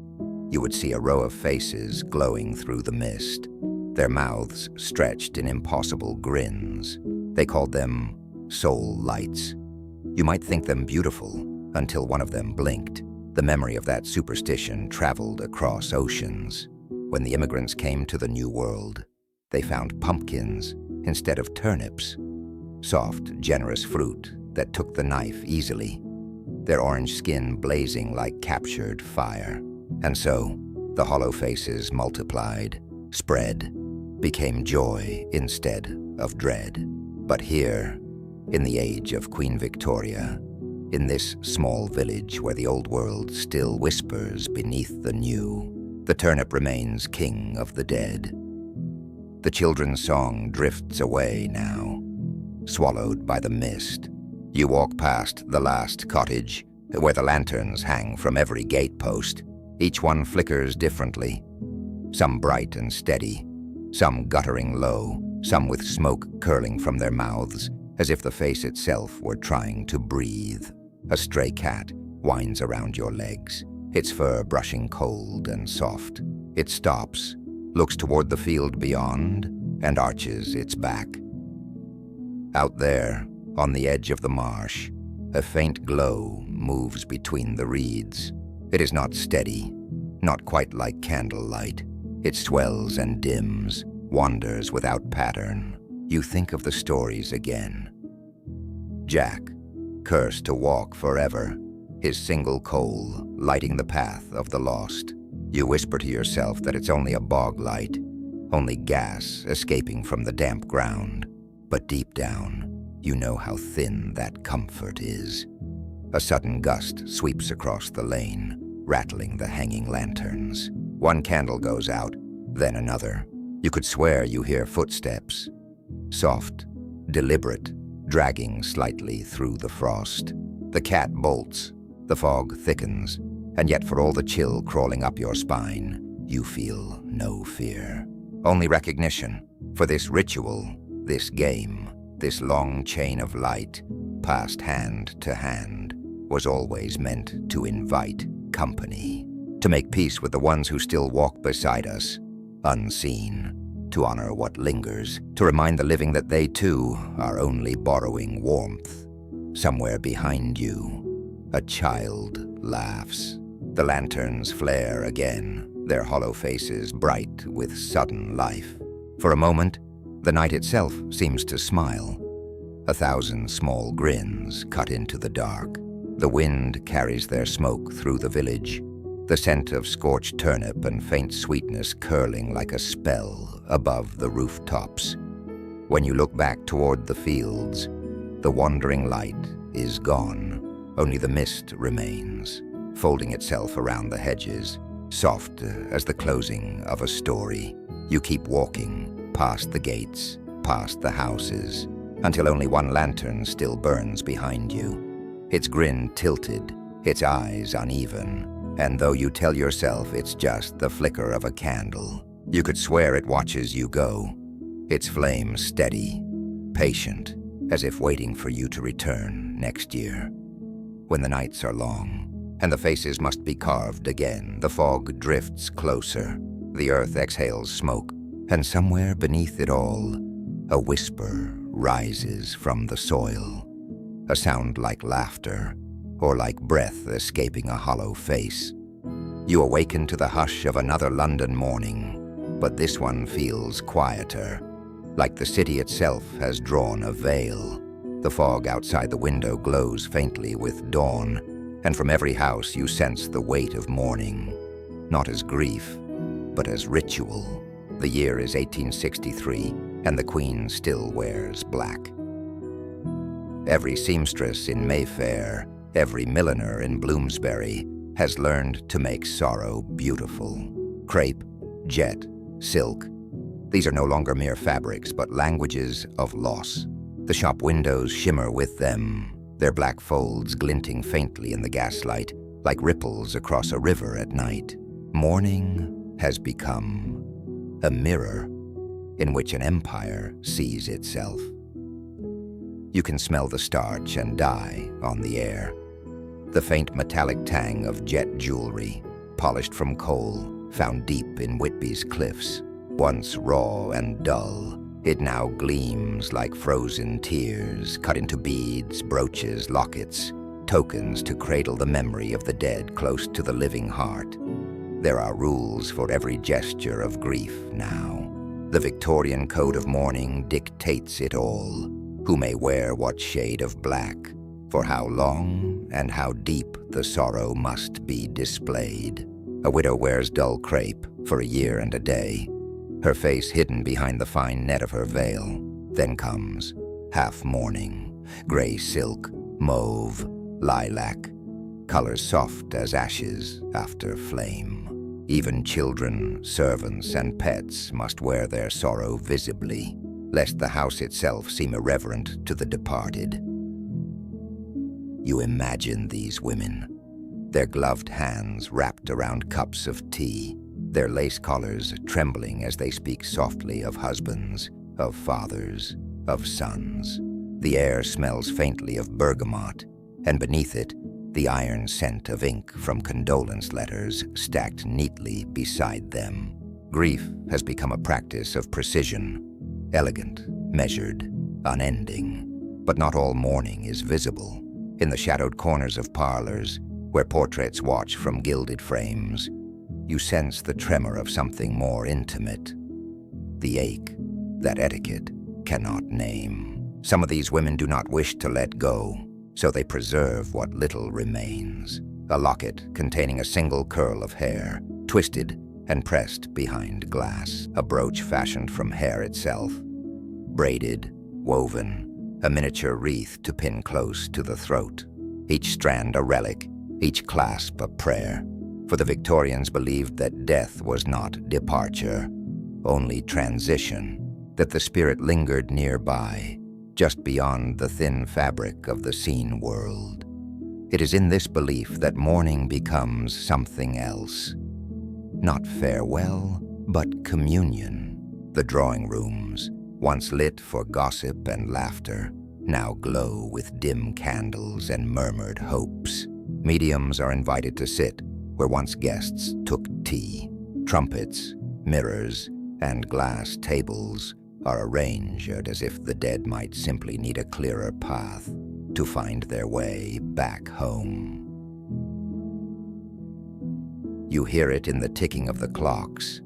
you would see a row of faces glowing through the mist, their mouths stretched in impossible grins. They called them soul lights. You might think them beautiful until one of them blinked. The memory of that superstition traveled across oceans. When the immigrants came to the New World, they found pumpkins instead of turnips, soft, generous fruit that took the knife easily, their orange skin blazing like captured fire. And so, the hollow faces multiplied, spread, became joy instead of dread. But here, in the age of Queen Victoria, in this small village where the old world still whispers beneath the new, the turnip remains king of the dead. The children's song drifts away now, swallowed by the mist. You walk past the last cottage, where the lanterns hang from every gatepost. Each one flickers differently, some bright and steady, some guttering low, some with smoke curling from their mouths, as if the face itself were trying to breathe. A stray cat winds around your legs, its fur brushing cold and soft. It stops, looks toward the field beyond, and arches its back. Out there, on the edge of the marsh, a faint glow moves between the reeds. It is not steady, not quite like candlelight. It swells and dims, wanders without pattern. You think of the stories again. Jack, curse to walk forever, his single coal lighting the path of the lost. You whisper to yourself that it's only a bog light, only gas escaping from the damp ground. But deep down, you know how thin that comfort is. A sudden gust sweeps across the lane, rattling the hanging lanterns. One candle goes out, then another. You could swear you hear footsteps, soft, deliberate, dragging slightly through the frost. The cat bolts, the fog thickens, and yet for all the chill crawling up your spine, you feel no fear. Only recognition for this ritual, this game, this long chain of light, passed hand to hand, was always meant to invite company, to make peace with the ones who still walk beside us, unseen, to honor what lingers, to remind the living that they too are only borrowing warmth. Somewhere behind you, a child laughs. The lanterns flare again, their hollow faces bright with sudden life. For a moment, the night itself seems to smile. 1,000 small grins cut into the dark. The wind carries their smoke through the village, the scent of scorched turnip and faint sweetness curling like a spell above the rooftops. When you look back toward the fields, the wandering light is gone. Only the mist remains, folding itself around the hedges, soft as the closing of a story. You keep walking, past the gates, past the houses, until only one lantern still burns behind you. Its grin tilted, its eyes uneven, and though you tell yourself it's just the flicker of a candle, you could swear it watches you go, its flame steady, patient, as if waiting for you to return next year. When the nights are long, and the faces must be carved again, the fog drifts closer, the earth exhales smoke, and somewhere beneath it all, a whisper rises from the soil. A sound like laughter, or like breath escaping a hollow face. You awaken to the hush of another London morning, but this one feels quieter, like the city itself has drawn a veil. The fog outside the window glows faintly with dawn, and from every house you sense the weight of mourning, not as grief, but as ritual. The year is 1863, and the Queen still wears black. Every seamstress in Mayfair, every milliner in Bloomsbury has learned to make sorrow beautiful. Crepe, jet, silk, these are no longer mere fabrics, but languages of loss. The shop windows shimmer with them, their black folds glinting faintly in the gaslight, like ripples across a river at night. Mourning has become a mirror in which an empire sees itself. You can smell the starch and dye on the air, the faint metallic tang of jet jewelry, polished from coal, found deep in Whitby's cliffs. Once raw and dull, it now gleams like frozen tears, cut into beads, brooches, lockets, tokens to cradle the memory of the dead close to the living heart. There are rules for every gesture of grief now. The Victorian code of mourning dictates it all. Who may wear what shade of black, for how long and how deep the sorrow must be displayed. A widow wears dull crepe for a year and a day, her face hidden behind the fine net of her veil. Then comes half mourning, gray silk, mauve, lilac, colors soft as ashes after flame. Even children, servants, and pets must wear their sorrow visibly, lest the house itself seem irreverent to the departed. You imagine these women, their gloved hands wrapped around cups of tea, their lace collars trembling as they speak softly of husbands, of fathers, of sons. The air smells faintly of bergamot, and beneath it, the iron scent of ink from condolence letters stacked neatly beside them. Grief has become a practice of precision, elegant, measured, unending. But not all mourning is visible. In the shadowed corners of parlors, where portraits watch from gilded frames, you sense the tremor of something more intimate, the ache that etiquette cannot name. Some of these women do not wish to let go. so they preserve what little remains. A locket containing a single curl of hair, twisted and pressed behind glass. A brooch fashioned from hair itself, braided, woven, a miniature wreath to pin close to the throat. Each strand a relic, each clasp a prayer. For the Victorians believed that death was not departure, only transition, that the spirit lingered nearby, just beyond the thin fabric of the seen world. It is in this belief that mourning becomes something else. Not farewell, but communion. The drawing rooms, once lit for gossip and laughter, now glow with dim candles and murmured hopes. Mediums are invited to sit where once guests took tea. Trumpets, mirrors, and glass tables are arranged as if the dead might simply need a clearer path to find their way back home. You hear it in the ticking of the clocks,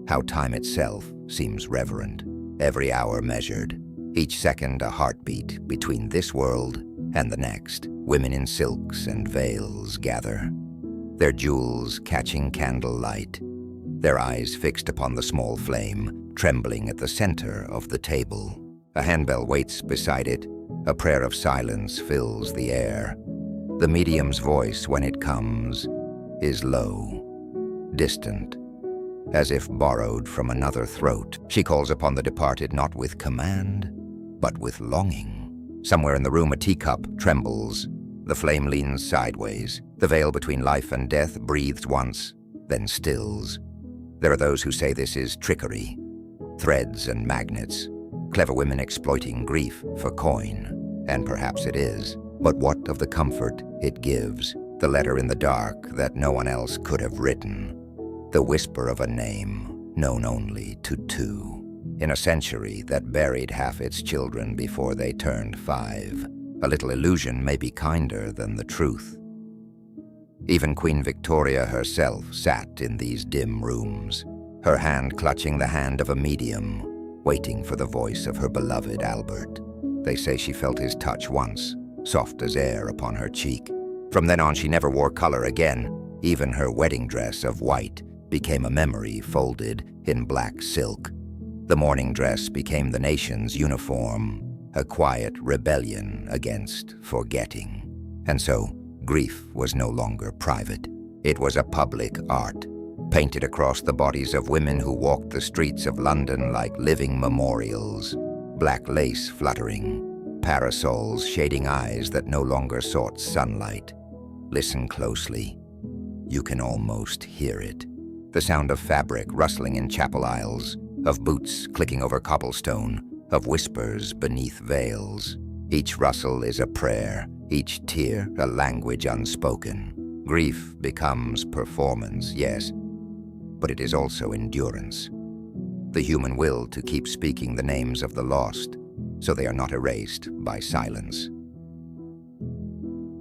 how time itself seems reverent, every hour measured, each second a heartbeat between this world and the next. Women in silks and veils gather, their jewels catching candlelight, their eyes fixed upon the small flame, trembling at the center of the table. A handbell waits beside it. A prayer of silence fills the air. The medium's voice, when it comes, is low, distant, as if borrowed from another throat. She calls upon the departed not with command, but with longing. Somewhere in the room a teacup trembles. The flame leans sideways. The veil between life and death breathes once, then stills. There are those who say this is trickery, threads and magnets, clever women exploiting grief for coin. And perhaps it is. But what of the comfort it gives? The letter in the dark that no one else could have written. The whisper of a name known only to two. In a century that buried half its children before they turned 5, a little illusion may be kinder than the truth. Even Queen Victoria herself sat in these dim rooms, her hand clutching the hand of a medium, waiting for the voice of her beloved Albert. They say she felt his touch once, soft as air upon her cheek. From then on she never wore color again. Even her wedding dress of white became a memory folded in black silk. The mourning dress became the nation's uniform, a quiet rebellion against forgetting. And so, grief was no longer private. It was a public art, painted across the bodies of women who walked the streets of London like living memorials. Black lace fluttering, parasols shading eyes that no longer sought sunlight. Listen closely. You can almost hear it. The sound of fabric rustling in chapel aisles, of boots clicking over cobblestone, of whispers beneath veils. Each rustle is a prayer, each tear a language unspoken. Grief becomes performance, yes, but it is also endurance. The human will to keep speaking the names of the lost, so they are not erased by silence.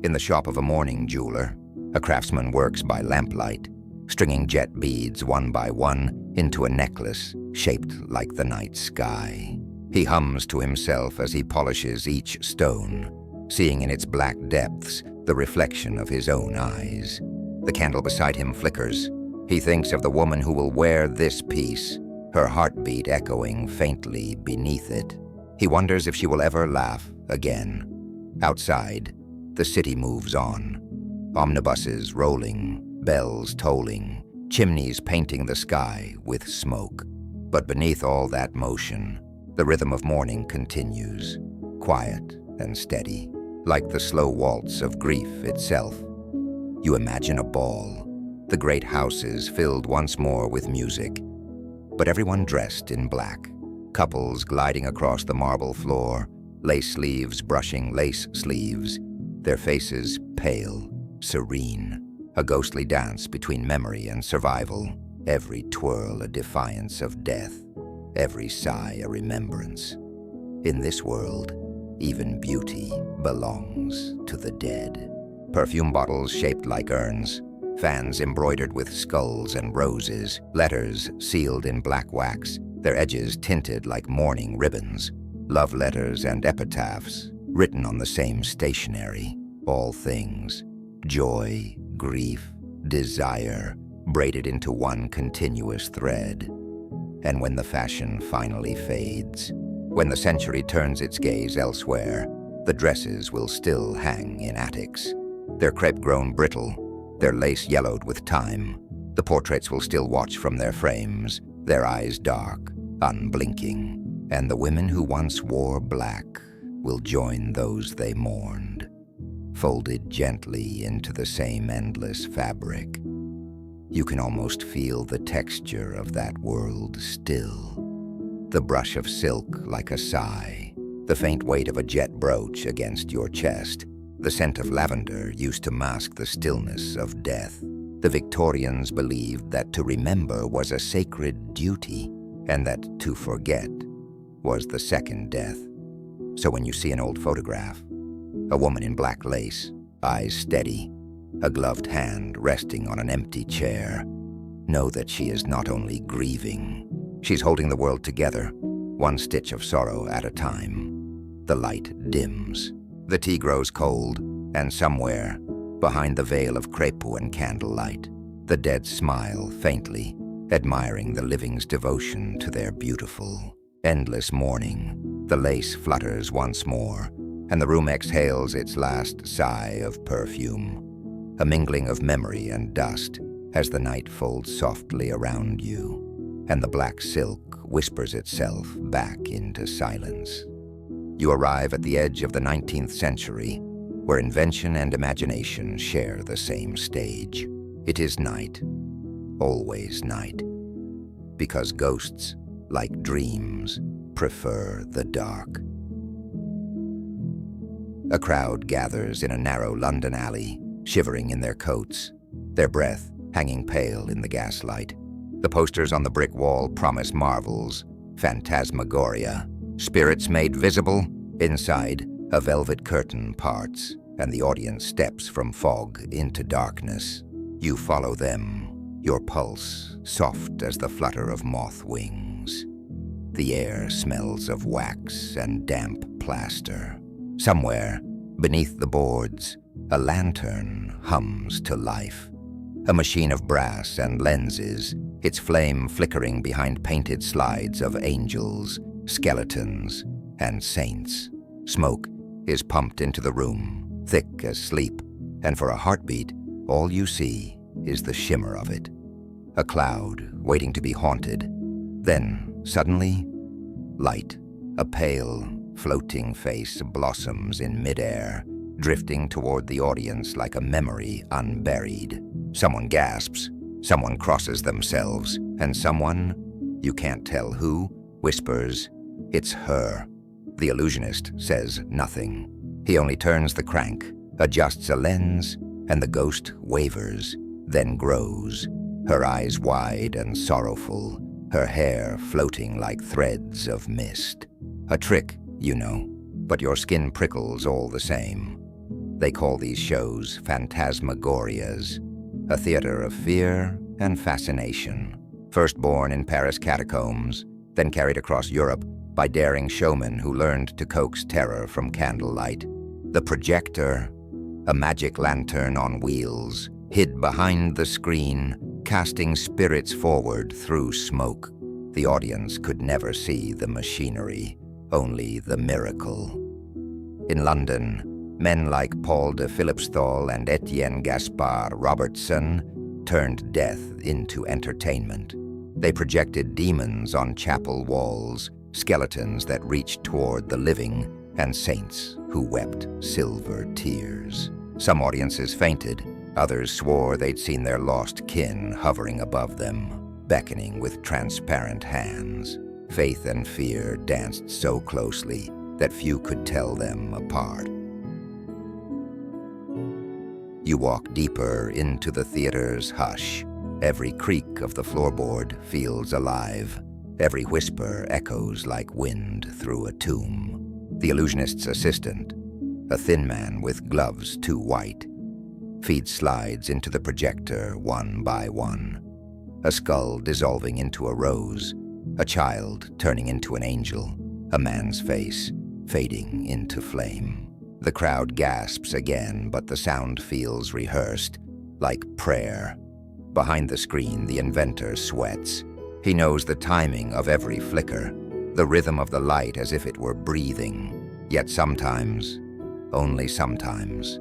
In the shop of a mourning jeweler, a craftsman works by lamplight, stringing jet beads one by one into a necklace shaped like the night sky. He hums to himself as he polishes each stone, seeing in its black depths the reflection of his own eyes. The candle beside him flickers. He thinks of the woman who will wear this piece, her heartbeat echoing faintly beneath it. He wonders if she will ever laugh again. Outside, the city moves on. Omnibuses rolling, bells tolling, chimneys painting the sky with smoke. But beneath all that motion, the rhythm of mourning continues, quiet and steady, like the slow waltz of grief itself. You imagine a ball, the great houses filled once more with music, but everyone dressed in black, couples gliding across the marble floor, lace sleeves brushing lace sleeves, their faces pale, serene, a ghostly dance between memory and survival, every twirl a defiance of death, every sigh a remembrance. In this world, even beauty belongs to the dead. Perfume bottles shaped like urns, fans embroidered with skulls and roses, letters sealed in black wax, their edges tinted like mourning ribbons, love letters and epitaphs written on the same stationery, all things, joy, grief, desire, braided into one continuous thread. And when the fashion finally fades, when the century turns its gaze elsewhere, the dresses will still hang in attics, their crepe grown brittle, their lace yellowed with time. The portraits will still watch from their frames, their eyes dark, unblinking, and the women who once wore black will join those they mourned, folded gently into the same endless fabric. You can almost feel the texture of that world still. The brush of silk like a sigh, the faint weight of a jet brooch against your chest. The scent of lavender used to mask the stillness of death. The Victorians believed that to remember was a sacred duty, and that to forget was the second death. So when you see an old photograph, a woman in black lace, eyes steady, a gloved hand resting on an empty chair, know that she is not only grieving, she's holding the world together, one stitch of sorrow at a time. The light dims, the tea grows cold, and somewhere, behind the veil of crepe and candlelight, the dead smile faintly, admiring the living's devotion to their beautiful, endless mourning. The lace flutters once more, and the room exhales its last sigh of perfume, a mingling of memory and dust as the night folds softly around you, and the black silk whispers itself back into silence. You arrive at the edge of the 19th century, where invention and imagination share the same stage. It is night, always night, because ghosts, like dreams, prefer the dark. A crowd gathers in a narrow London alley, shivering in their coats, their breath hanging pale in the gaslight. The posters on the brick wall promise marvels, phantasmagoria, spirits made visible. Inside, a velvet curtain parts, and the audience steps from fog into darkness. You follow them, your pulse soft as the flutter of moth wings. The air smells of wax and damp plaster. Somewhere, beneath the boards, a lantern hums to life. A machine of brass and lenses, its flame flickering behind painted slides of angels, skeletons, and saints. Smoke is pumped into the room, thick as sleep, and for a heartbeat, all you see is the shimmer of it. A cloud waiting to be haunted. Then, suddenly, light. A pale, floating face blossoms in midair, drifting toward the audience like a memory unburied. Someone gasps, someone crosses themselves, and someone, you can't tell who, whispers, "It's her." The illusionist says nothing. He only turns the crank, adjusts a lens, and the ghost wavers, then grows, her eyes wide and sorrowful, her hair floating like threads of mist. A trick, you know, but your skin prickles all the same. They call these shows phantasmagorias, a theater of fear and fascination. First born in Paris catacombs, then carried across Europe by daring showmen who learned to coax terror from candlelight. The projector, a magic lantern on wheels, hid behind the screen, casting spirits forward through smoke. The audience could never see the machinery, only the miracle. In London, men like Paul de Philipsthal and Etienne Gaspard Robertson turned death into entertainment. They projected demons on chapel walls, skeletons that reached toward the living, and saints who wept silver tears. Some audiences fainted, others swore they'd seen their lost kin hovering above them, beckoning with transparent hands. Faith and fear danced so closely that few could tell them apart. You walk deeper into the theater's hush. Every creak of the floorboard feels alive. Every whisper echoes like wind through a tomb. The illusionist's assistant, a thin man with gloves too white, feeds slides into the projector one by one. A skull dissolving into a rose, a child turning into an angel, a man's face fading into flame. The crowd gasps again, but the sound feels rehearsed, like prayer. Behind the screen, the inventor sweats. He knows the timing of every flicker, the rhythm of the light as if it were breathing. Yet sometimes, only sometimes,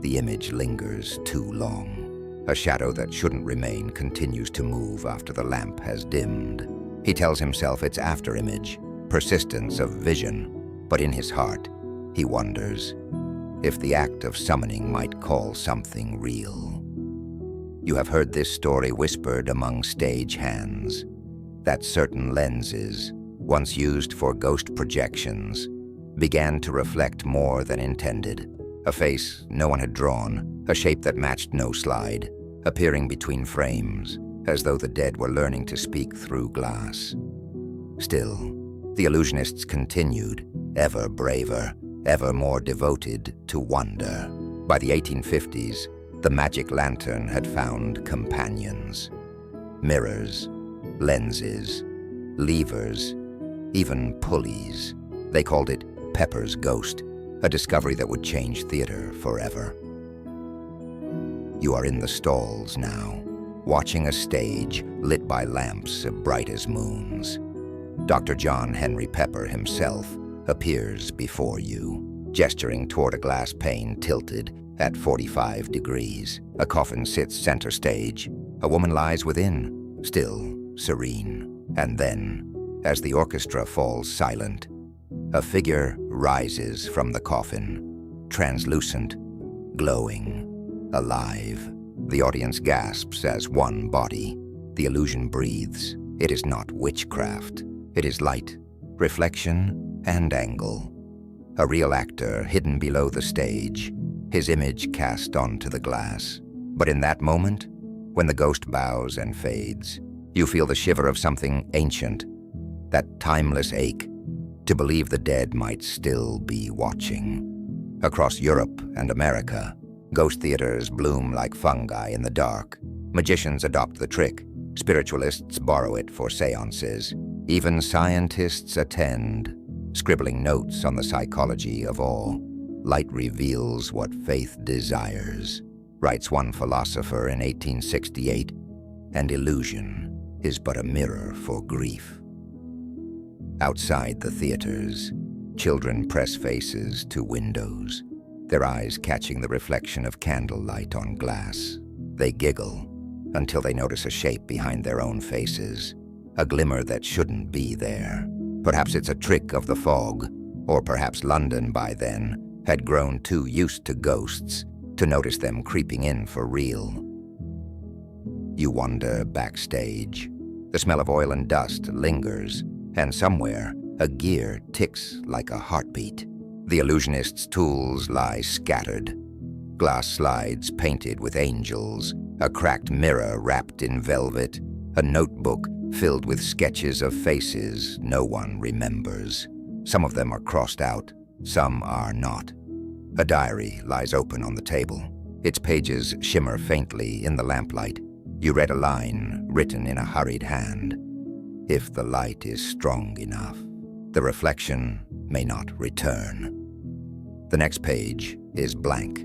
the image lingers too long. A shadow that shouldn't remain continues to move after the lamp has dimmed. He tells himself it's afterimage, persistence of vision, but in his heart, he wonders if the act of summoning might call something real. You have heard this story whispered among stage hands, that certain lenses, once used for ghost projections, began to reflect more than intended. A face no one had drawn, a shape that matched no slide, appearing between frames, as though the dead were learning to speak through glass. Still, the illusionists continued, ever braver, ever more devoted to wonder. By the 1850s, the magic lantern had found companions. Mirrors, lenses, levers, even pulleys. They called it Pepper's Ghost, a discovery that would change theater forever. You are in the stalls now, watching a stage lit by lamps bright as moons. Dr. John Henry Pepper himself appears before you, gesturing toward a glass pane tilted at 45 degrees. A coffin sits center stage. A woman lies within, still, serene. And then, as the orchestra falls silent, a figure rises from the coffin, translucent, glowing, alive. The audience gasps as one body. The illusion breathes. It is not witchcraft. It is light, reflection, and angle. A real actor hidden below the stage, his image cast onto the glass. But in that moment, when the ghost bows and fades, you feel the shiver of something ancient, that timeless ache to believe the dead might still be watching. Across Europe and America, ghost theaters bloom like fungi in the dark. Magicians adopt the trick. Spiritualists borrow it for seances. Even scientists attend, scribbling notes on the psychology of all. Light reveals what faith desires, writes one philosopher in 1868, and illusion is but a mirror for grief. Outside the theaters, children press faces to windows, their eyes catching the reflection of candlelight on glass. They giggle until they notice a shape behind their own faces, a glimmer that shouldn't be there. Perhaps it's a trick of the fog, or perhaps London by then had grown too used to ghosts to notice them creeping in for real. You wander backstage. The smell of oil and dust lingers, and somewhere a gear ticks like a heartbeat. The illusionist's tools lie scattered. Glass slides painted with angels, a cracked mirror wrapped in velvet, a notebook filled with sketches of faces no one remembers. Some of them are crossed out, some are not. A diary lies open on the table. Its pages shimmer faintly in the lamplight. You read a line written in a hurried hand. If the light is strong enough, the reflection may not return. The next page is blank.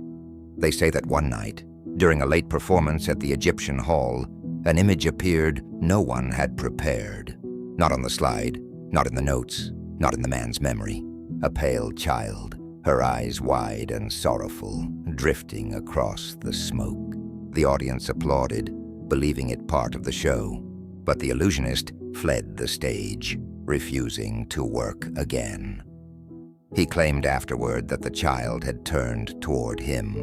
They say that one night, during a late performance at the Egyptian Hall, an image appeared no one had prepared. Not on the slide, not in the notes, not in the man's memory. A pale child, her eyes wide and sorrowful, drifting across the smoke. The audience applauded, believing it part of the show. But the illusionist fled the stage, refusing to work again. He claimed afterward that the child had turned toward him,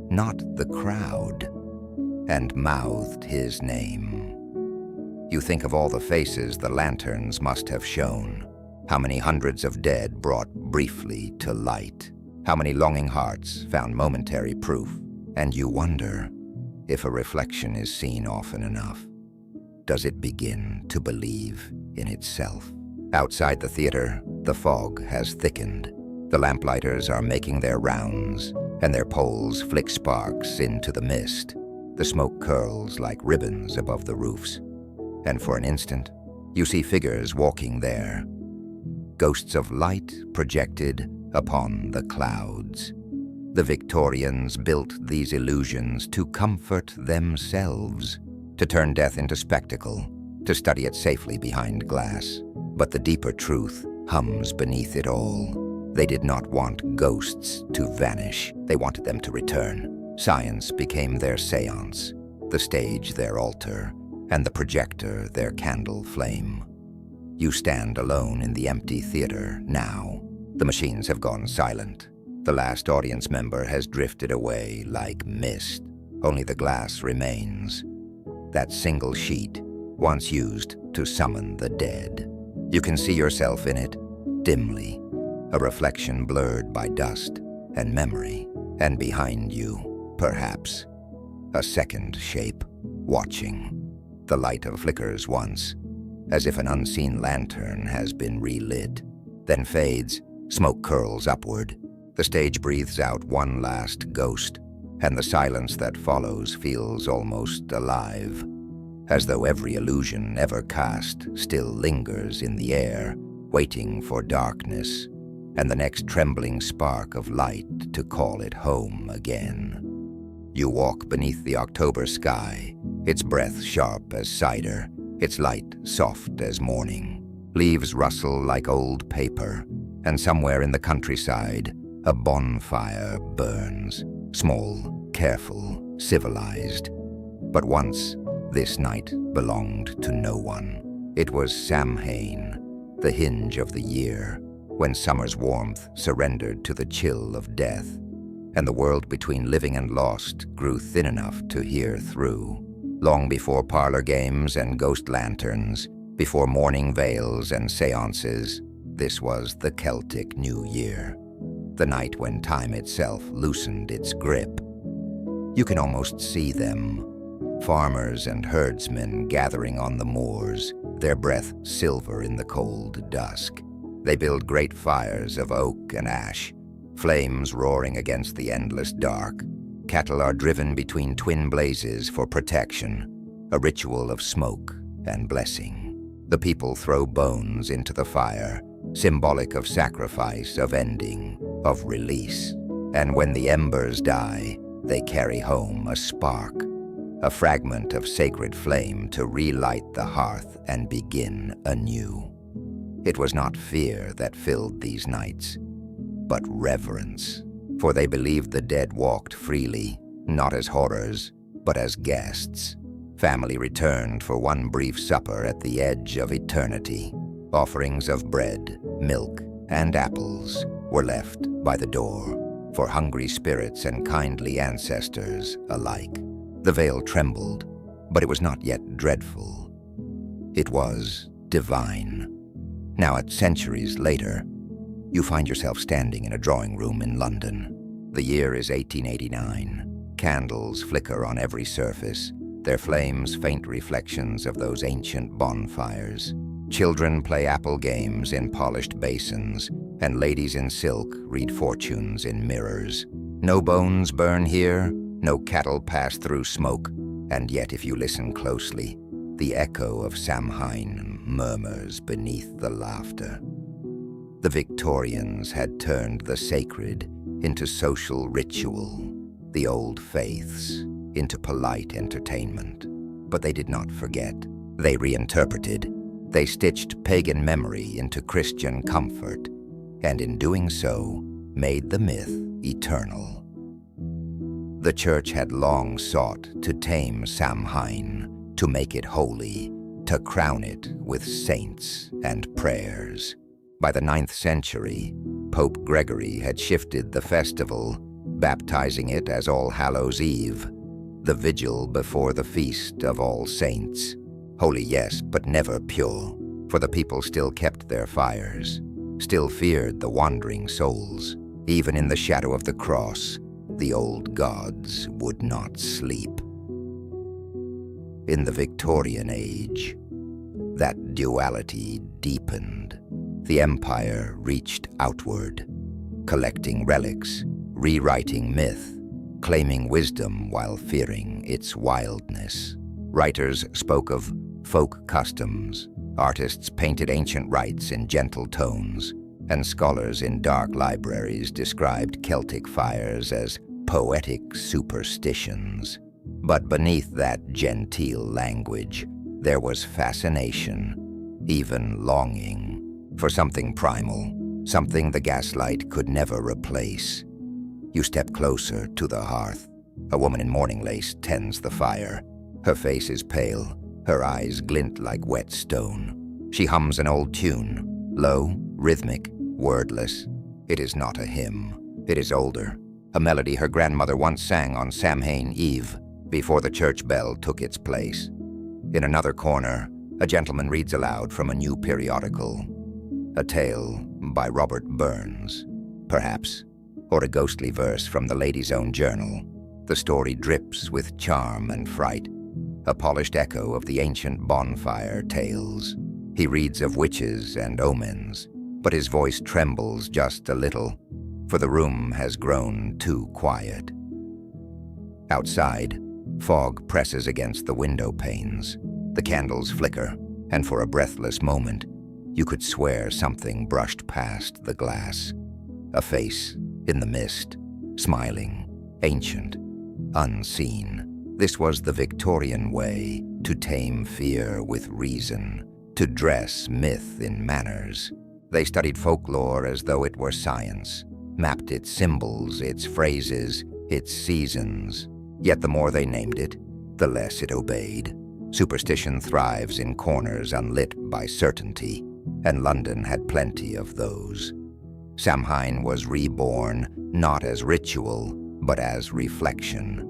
not the crowd, and mouthed his name. You think of all the faces the lanterns must have shown, how many hundreds of dead brought briefly to light, how many longing hearts found momentary proof, and you wonder if a reflection is seen often enough. Does it begin to believe in itself? Outside the theater, the fog has thickened. The lamplighters are making their rounds, and their poles flick sparks into the mist. The smoke curls like ribbons above the roofs. And for an instant, you see figures walking there. Ghosts of light projected upon the clouds. The Victorians built these illusions to comfort themselves, to turn death into spectacle, to study it safely behind glass. But the deeper truth hums beneath it all. They did not want ghosts to vanish. They wanted them to return. Science became their seance, the stage their altar, and the projector their candle flame. You stand alone in the empty theater now. The machines have gone silent. The last audience member has drifted away like mist. Only the glass remains. That single sheet, once used to summon the dead. You can see yourself in it, dimly, a reflection blurred by dust and memory. And behind you, perhaps, a second shape, watching. The light flickers once, as if an unseen lantern has been relit, then fades, smoke curls upward. The stage breathes out one last ghost, and the silence that follows feels almost alive, as though every illusion ever cast still lingers in the air, waiting for darkness, and the next trembling spark of light to call it home again. You walk beneath the October sky, its breath sharp as cider, its light soft as morning. Leaves rustle like old paper, and somewhere in the countryside, a bonfire burns, small, careful, civilized. But once, this night belonged to no one. It was Samhain, the hinge of the year, when summer's warmth surrendered to the chill of death, and the world between living and lost grew thin enough to hear through. Long before parlor games and ghost lanterns, before mourning veils and seances, this was the Celtic New Year, the night when time itself loosened its grip. You can almost see them, farmers and herdsmen gathering on the moors, their breath silver in the cold dusk. They build great fires of oak and ash, flames roaring against the endless dark. Cattle are driven between twin blazes for protection, a ritual of smoke and blessing. The people throw bones into the fire, symbolic of sacrifice, of ending, of release. And when the embers die, they carry home a spark, a fragment of sacred flame to relight the hearth and begin anew. It was not fear that filled these nights, but reverence, for they believed the dead walked freely, not as horrors, but as guests. Family returned for one brief supper at the edge of eternity. Offerings of bread, milk, and apples were left by the door for hungry spirits and kindly ancestors alike. The veil trembled, but it was not yet dreadful. It was divine. Now, at centuries later, you find yourself standing in a drawing room in London. The year is 1889. Candles flicker on every surface, their flames faint reflections of those ancient bonfires. Children play apple games in polished basins, and ladies in silk read fortunes in mirrors. No bones burn here, no cattle pass through smoke, and yet if you listen closely, the echo of Samhain murmurs beneath the laughter. The Victorians had turned the sacred into social ritual, the old faiths into polite entertainment. But they did not forget. They reinterpreted. They stitched pagan memory into Christian comfort, and in doing so, made the myth eternal. The church had long sought to tame Samhain, to make it holy, to crown it with saints and prayers. By the 9th century, Pope Gregory had shifted the festival, baptizing it as All Hallows' Eve, the vigil before the feast of All Saints. Holy, yes, but never pure, for the people still kept their fires, still feared the wandering souls. Even in the shadow of the cross, the old gods would not sleep. In the Victorian age, that duality deepened. The empire reached outward, collecting relics, rewriting myth, claiming wisdom while fearing its wildness. Writers spoke of folk customs, artists painted ancient rites in gentle tones, and scholars in dark libraries described Celtic fires as poetic superstitions. But beneath that genteel language, there was fascination, even longing, for something primal, something the gaslight could never replace. You step closer to the hearth. A woman in mourning lace tends the fire. Her face is pale, her eyes glint like wet stone. She hums an old tune, low, rhythmic, wordless. It is not a hymn. It is older, a melody her grandmother once sang on Samhain Eve, before the church bell took its place. In another corner, a gentleman reads aloud from a new periodical. A tale by Robert Burns, perhaps, or a ghostly verse from the lady's own journal. The story drips with charm and fright, a polished echo of the ancient bonfire tales. He reads of witches and omens, but his voice trembles just a little, for the room has grown too quiet. Outside, fog presses against the window panes. The candles flicker, and for a breathless moment, you could swear something brushed past the glass. A face in the mist, smiling, ancient, unseen. This was the Victorian way to tame fear with reason, to dress myth in manners. They studied folklore as though it were science, mapped its symbols, its phrases, its seasons. Yet the more they named it, the less it obeyed. Superstition thrives in corners unlit by certainty, and London had plenty of those. Samhain was reborn, not as ritual, but as reflection.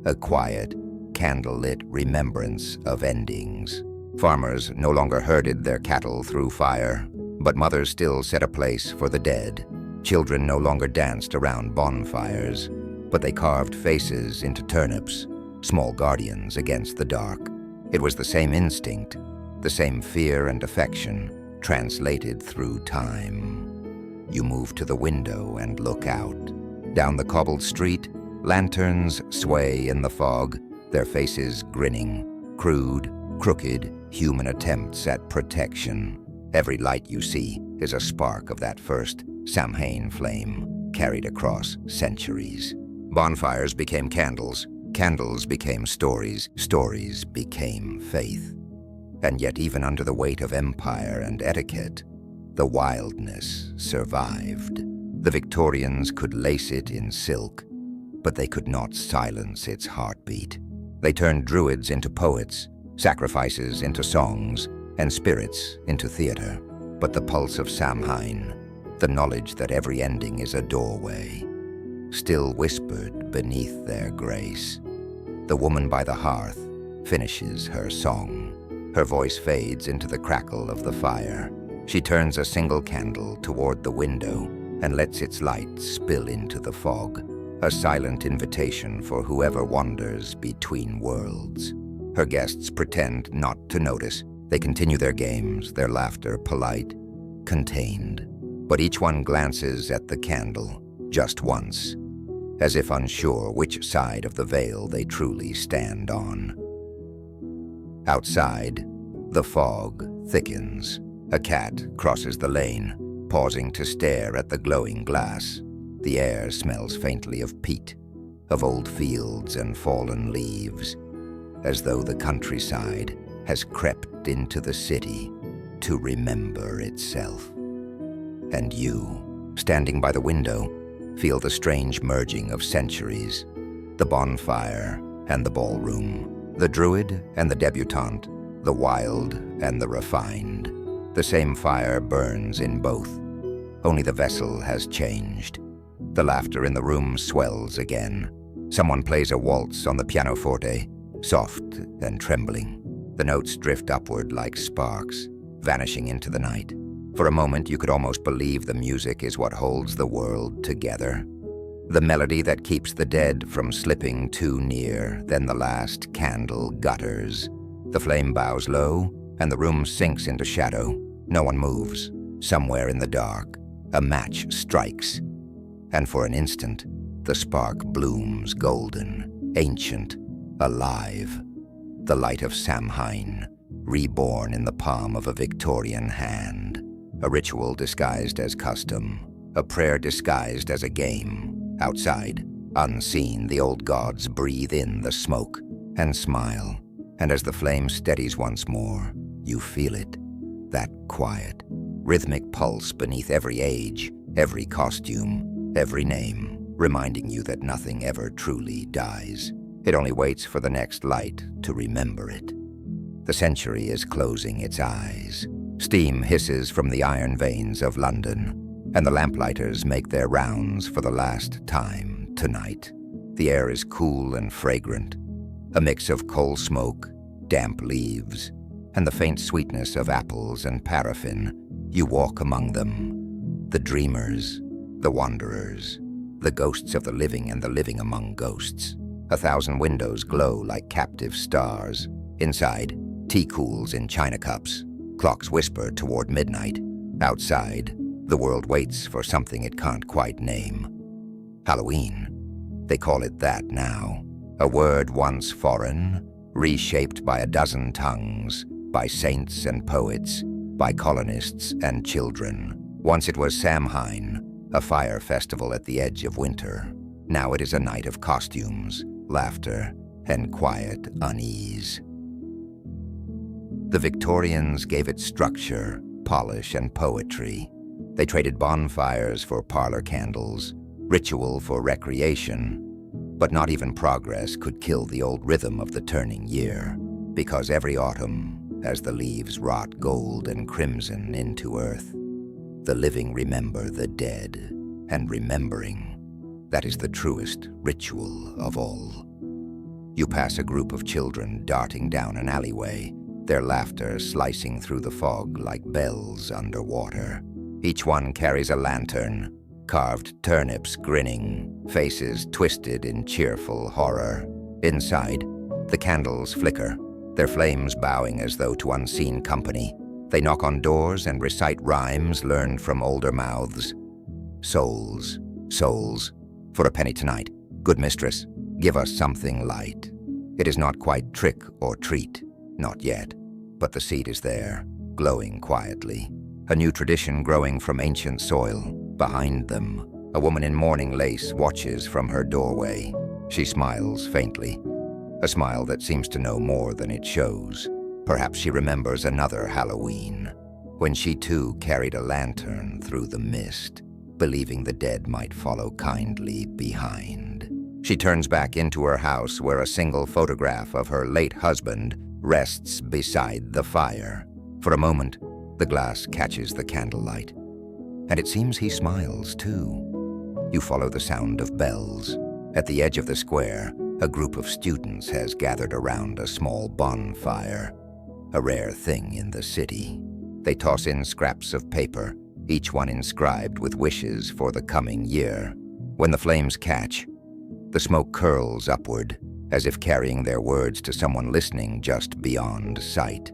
A quiet, candlelit remembrance of endings. Farmers no longer herded their cattle through fire, but mothers still set a place for the dead. Children no longer danced around bonfires, but they carved faces into turnips, small guardians against the dark. It was the same instinct, the same fear and affection, translated through time. You move to the window and look out. Down the cobbled street, lanterns sway in the fog, their faces grinning, crude, crooked, human attempts at protection. Every light you see is a spark of that first Samhain flame, carried across centuries. Bonfires became candles, candles became stories, stories became faith. And yet even under the weight of empire and etiquette, the wildness survived. The Victorians could lace it in silk, but they could not silence its heartbeat. They turned druids into poets, sacrifices into songs, and spirits into theater. But the pulse of Samhain, the knowledge that every ending is a doorway, still whispered beneath their grace. The woman by the hearth finishes her song. Her voice fades into the crackle of the fire. She turns a single candle toward the window and lets its light spill into the fog, a silent invitation for whoever wanders between worlds. Her guests pretend not to notice. They continue their games, their laughter polite, contained. But each one glances at the candle just once, as if unsure which side of the veil they truly stand on. Outside, the fog thickens. A cat crosses the lane, pausing to stare at the glowing glass. The air smells faintly of peat, of old fields and fallen leaves, as though the countryside has crept into the city to remember itself. And you, standing by the window, feel the strange merging of centuries, the bonfire and the ballroom, the druid and the debutante, the wild and the refined. The same fire burns in both, only the vessel has changed. The laughter in the room swells again. Someone plays a waltz on the pianoforte, soft and trembling. The notes drift upward like sparks, vanishing into the night. For a moment, you could almost believe the music is what holds the world together. The melody that keeps the dead from slipping too near. Then the last candle gutters. The flame bows low, and the room sinks into shadow. No one moves. Somewhere in the dark, a match strikes. And for an instant, the spark blooms golden, ancient, alive. The light of Samhain, reborn in the palm of a Victorian hand. A ritual disguised as custom, a prayer disguised as a game. Outside, unseen, the old gods breathe in the smoke and smile, and as the flame steadies once more, you feel it, that quiet, rhythmic pulse beneath every age, every costume, every name, reminding you that nothing ever truly dies. It only waits for the next light to remember it. The century is closing its eyes. Steam hisses from the iron veins of London, and the lamplighters make their rounds for the last time tonight. The air is cool and fragrant, a mix of coal smoke, damp leaves, and the faint sweetness of apples and paraffin. You walk among them, the dreamers, the wanderers, the ghosts of the living and the living among ghosts. 1,000 windows glow like captive stars. Inside, tea cools in china cups. Clocks whisper toward midnight. Outside, the world waits for something it can't quite name. Halloween. They call it that now. A word once foreign, reshaped by a dozen tongues, by saints and poets, by colonists and children. Once it was Samhain, a fire festival at the edge of winter. Now it is a night of costumes, laughter, and quiet unease. The Victorians gave it structure, polish, and poetry. They traded bonfires for parlor candles, ritual for recreation, but not even progress could kill the old rhythm of the turning year, because every autumn, as the leaves rot gold and crimson into earth, the living remember the dead, and remembering, that is the truest ritual of all. You pass a group of children darting down an alleyway, their laughter slicing through the fog like bells underwater. Each one carries a lantern, carved turnips grinning, faces twisted in cheerful horror. Inside, the candles flicker, their flames bowing as though to unseen company. They knock on doors and recite rhymes learned from older mouths. Souls, souls, for a penny tonight, good mistress, give us something light. It is not quite trick or treat, not yet, but the seed is there, glowing quietly. A new tradition growing from ancient soil. Behind them, a woman in mourning lace watches from her doorway. She smiles faintly, a smile that seems to know more than it shows. Perhaps she remembers another Halloween, when she too carried a lantern through the mist, believing the dead might follow kindly behind. She turns back into her house where a single photograph of her late husband rests beside the fire. For a moment, the glass catches the candlelight, and it seems he smiles too. You follow the sound of bells. At the edge of the square, a group of students has gathered around a small bonfire, a rare thing in the city. They toss in scraps of paper, each one inscribed with wishes for the coming year. When the flames catch, the smoke curls upward, as if carrying their words to someone listening just beyond sight.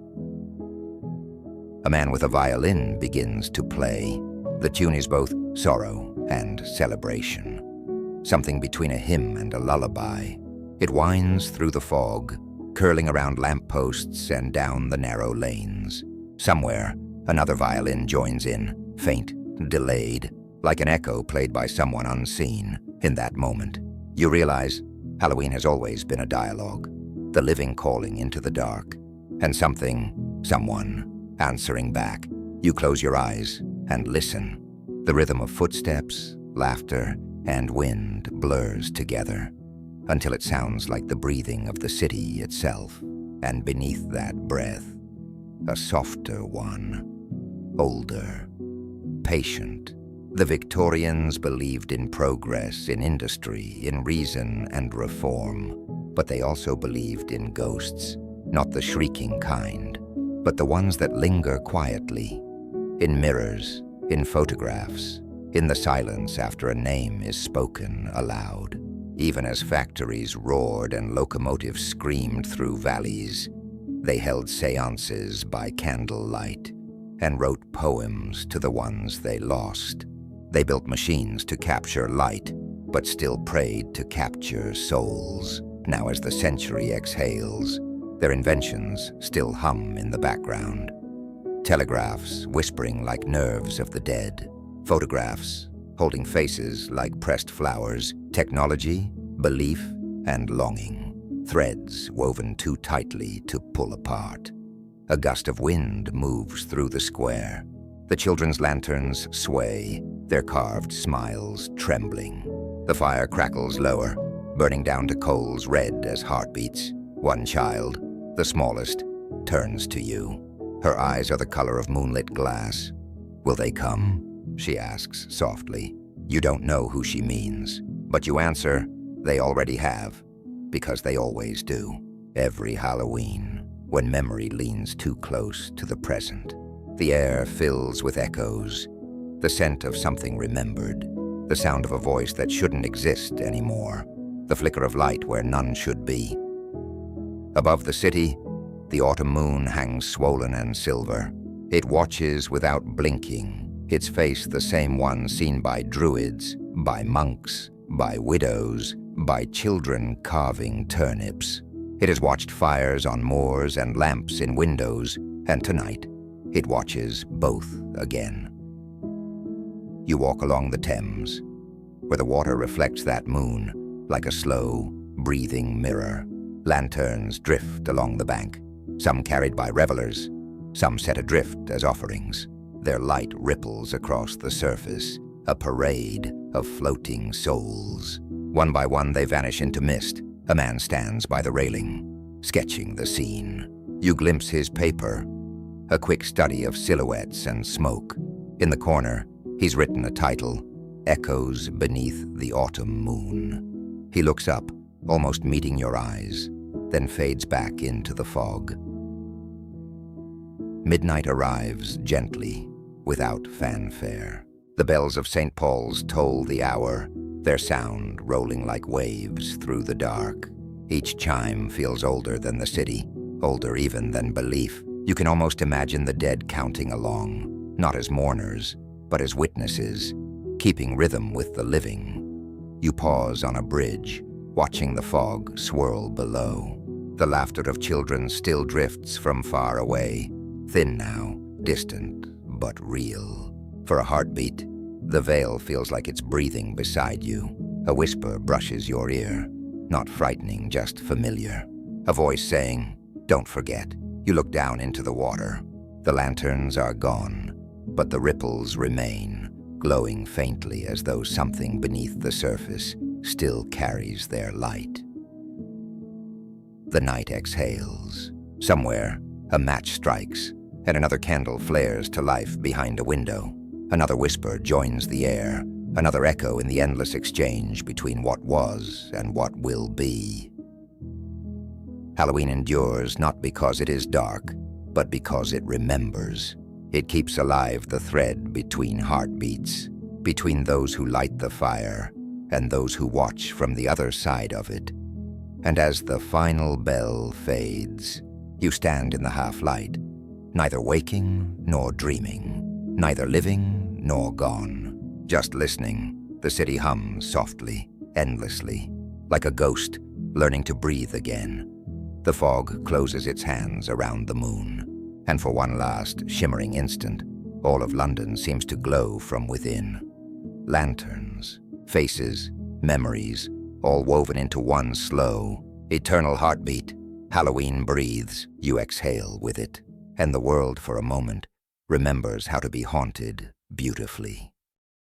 A man with a violin begins to play. The tune is both sorrow and celebration, something between a hymn and a lullaby. It winds through the fog, curling around lampposts and down the narrow lanes. Somewhere, another violin joins in, faint, delayed, like an echo played by someone unseen. In that moment, you realize Halloween has always been a dialogue, the living calling into the dark, and someone, answering back. You close your eyes and listen. The rhythm of footsteps, laughter, and wind blurs together, until it sounds like the breathing of the city itself, and beneath that breath, a softer one, older, patient. The Victorians believed in progress, in industry, in reason and reform, but they also believed in ghosts, not the shrieking kind, but the ones that linger quietly, in mirrors, in photographs, in the silence after a name is spoken aloud. Even as factories roared and locomotives screamed through valleys, they held seances by candlelight and wrote poems to the ones they lost. They built machines to capture light, but still prayed to capture souls. Now as the century exhales, their inventions still hum in the background. Telegraphs whispering like nerves of the dead. Photographs holding faces like pressed flowers. Technology, belief, and longing. Threads woven too tightly to pull apart. A gust of wind moves through the square. The children's lanterns sway, their carved smiles trembling. The fire crackles lower, burning down to coals red as heartbeats. One child, the smallest, turns to you. Her eyes are the color of moonlit glass. "Will they come?" she asks softly. You don't know who she means, but you answer, "They already have," because they always do. Every Halloween, when memory leans too close to the present. The air fills with echoes, the scent of something remembered, the sound of a voice that shouldn't exist anymore, the flicker of light where none should be. Above the city, the autumn moon hangs swollen and silver. It watches without blinking, its face the same one seen by druids, by monks, by widows, by children carving turnips. It has watched fires on moors and lamps in windows, and tonight, it watches both again. You walk along the Thames, where the water reflects that moon like a slow, breathing mirror. Lanterns drift along the bank, some carried by revelers, some set adrift as offerings. Their light ripples across the surface, a parade of floating souls. One by one they vanish into mist. A man stands by the railing, sketching the scene. You glimpse his paper, a quick study of silhouettes and smoke. In the corner, he's written a title, "Echoes Beneath the Autumn Moon." He looks up, almost meeting your eyes, then fades back into the fog. Midnight arrives gently, without fanfare. The bells of St. Paul's toll the hour, their sound rolling like waves through the dark. Each chime feels older than the city, older even than belief. You can almost imagine the dead counting along, not as mourners, but as witnesses, keeping rhythm with the living. You pause on a bridge, watching the fog swirl below. The laughter of children still drifts from far away, thin now, distant, but real. For a heartbeat, the veil feels like it's breathing beside you. A whisper brushes your ear, not frightening, just familiar. A voice saying, "Don't forget." You look down into the water. The lanterns are gone, but the ripples remain, glowing faintly as though something beneath the surface still carries their light. The night exhales. Somewhere, a match strikes, and another candle flares to life behind a window. Another whisper joins the air, another echo in the endless exchange between what was and what will be. Halloween endures not because it is dark, but because it remembers. It keeps alive the thread between heartbeats, between those who light the fire and those who watch from the other side of it. And as the final bell fades, you stand in the half-light, neither waking nor dreaming, neither living nor gone, just listening. The city hums softly, endlessly, like a ghost learning to breathe again. The fog closes its hands around the moon, and for one last shimmering instant, all of London seems to glow from within. Lanterns, faces, memories, all woven into one slow, eternal heartbeat. Halloween breathes, you exhale with it, and the world for a moment remembers how to be haunted beautifully.